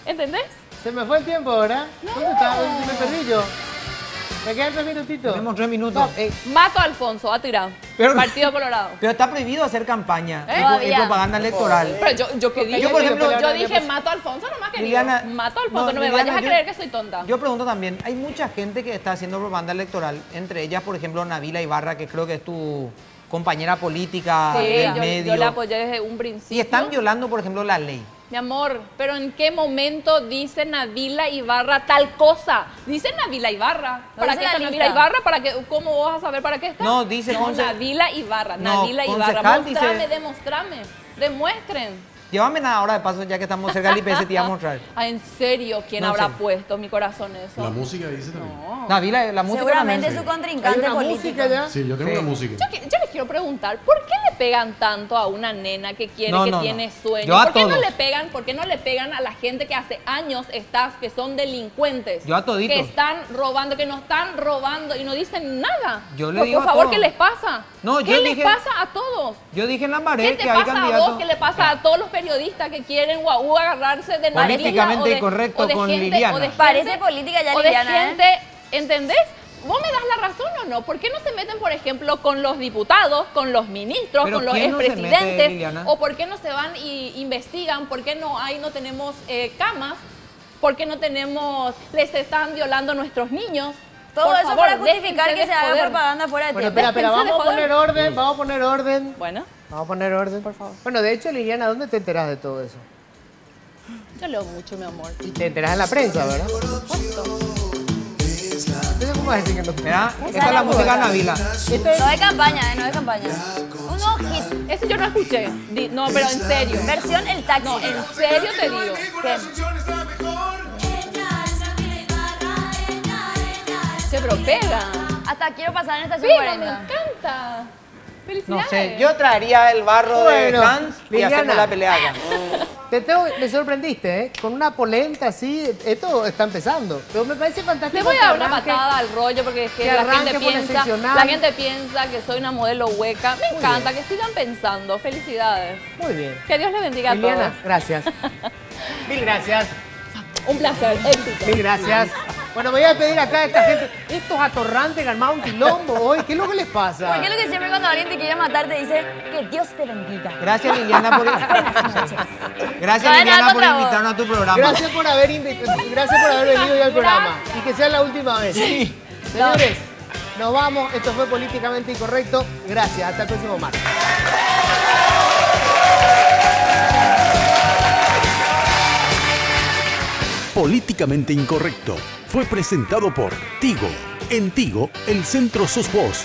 ¿Entendés? Se me fue el tiempo, ¿verdad? ¿Dónde está? Me perdí yo. Me quedan 3 minutitos. Tenemos 3 minutos. No, Mato a Alfonso, a tirar. Pero- Partido Colorado. Pero está prohibido hacer campaña y Todavía. propaganda electoral. Pero yo que dije, Yo, por ejemplo, yo dije mato a Alfonso nomás querido. Liliana, Mato a Alfonso, no, me Liliana, vayas a yo- creer que soy tonta. Yo pregunto también, hay mucha gente que está haciendo propaganda electoral, entre ellas, por ejemplo, Nabila Ibarra, que creo que es tu compañera política Sí, del yo medio. la apoyé desde un principio. Y están violando, por ejemplo, la ley. Mi amor, pero ¿en qué momento dice Nabila Ibarra tal cosa? Dice Nabila Ibarra. ¿Para Dice qué la está lista. Nabila Ibarra? ¿Cómo vas a saber para qué está? No, dice No, conce- Nabila Ibarra, No, Nabila Ibarra. concejal Mostrame, dice- demostrame, demuestren. Llévame nada ahora de paso, ya que estamos cerca del IPS, te iba a mostrar. Ah, ¿en serio? ¿Quién No habrá sé. puesto mi corazón eso? La música dice también. David, la música Seguramente también. su contrincante político. Sí, yo tengo Sí. una música. Yo les quiero preguntar, ¿por qué le pegan tanto a una nena que quiere, No, que no, tiene no. sueños? Yo a ¿Por qué no todos. le pegan a la gente que hace años que son delincuentes? Yo a toditos. Que están robando, que no están robando y no dicen nada. Yo le digo por a favor, todos. ¿qué les pasa? No, ¿Qué yo les dije- pasa a todos? Yo dije en la ¿Qué pared te que hay pasa a candidatos. vos? ¿Qué le pasa a todos los periodistas que quieren guau agarrarse de nariz? Políticamente o de- incorrecto o de con gente- Liliana. o de gente- Parece política ya, o de Liliana, gente, ¿entendés? ¿Vos me das la razón o no? ¿Por qué no se meten, por ejemplo, con los diputados, con los ministros, Pero con los ¿quién no se mete, expresidentes? Liliana? ¿O por qué no se van y investigan? ¿Por qué no tenemos camas? ¿Por qué no tenemos, les están violando a nuestros niños? Todo Por eso favor, para justificar déjense que se de haga joder. propaganda fuera de Bueno, tiempo. espera, Déjense de vamos a joder. poner orden, vamos a poner orden. Bueno, Vamos a poner orden, por favor. Bueno, de hecho, Liliana, ¿dónde te enteras de todo eso? yo leo mucho, mi amor. Y te enteras en la prensa, ¿verdad? Entonces, ¿cómo vas a decir que no te Mira, esta es la música de Navila. No de campaña, no de campaña. Un nuevo hit. Ese yo no escuché. No, pero en serio. Versión El Taxi. No, en serio te digo. ¿Qué? Se pero pega. Hasta quiero pasar en estación Pega, me 40. encanta. No Felicidades. sé, yo traería el barro Bueno, de Hans y Liliana. hacemos la pelea acá. Me sorprendiste, ¿eh? Con una polenta así, esto está empezando. Pero me parece fantástico. Le voy a que dar una arranque- patada al rollo porque es que que la arranque gente, por piensa, excepcional. la gente piensa que soy una modelo hueca. Me encanta que sigan pensando. Felicidades. Muy bien. Que Dios les bendiga a Liliana, todos. gracias. Mil gracias. Un placer. Éxito. Mil gracias. Bueno, me voy a pedir acá a esta gente. Estos atorrantes que armaron un quilombo hoy. ¿Qué es lo que les pasa? ¿Por qué lo que siempre cuando alguien te quiere matar te dice que Dios te bendiga? Gracias, Liliana, por, gracias, No, Liliana, nada por contra vos. invitarnos a tu programa. Gracias por haber venido hoy al programa. Y que sea la última vez. Sí. Señores, nos vamos. Esto fue Políticamente Incorrecto. Gracias. Hasta el próximo martes. Políticamente Incorrecto fue presentado por Tigo. En Tigo, el centro sos vos.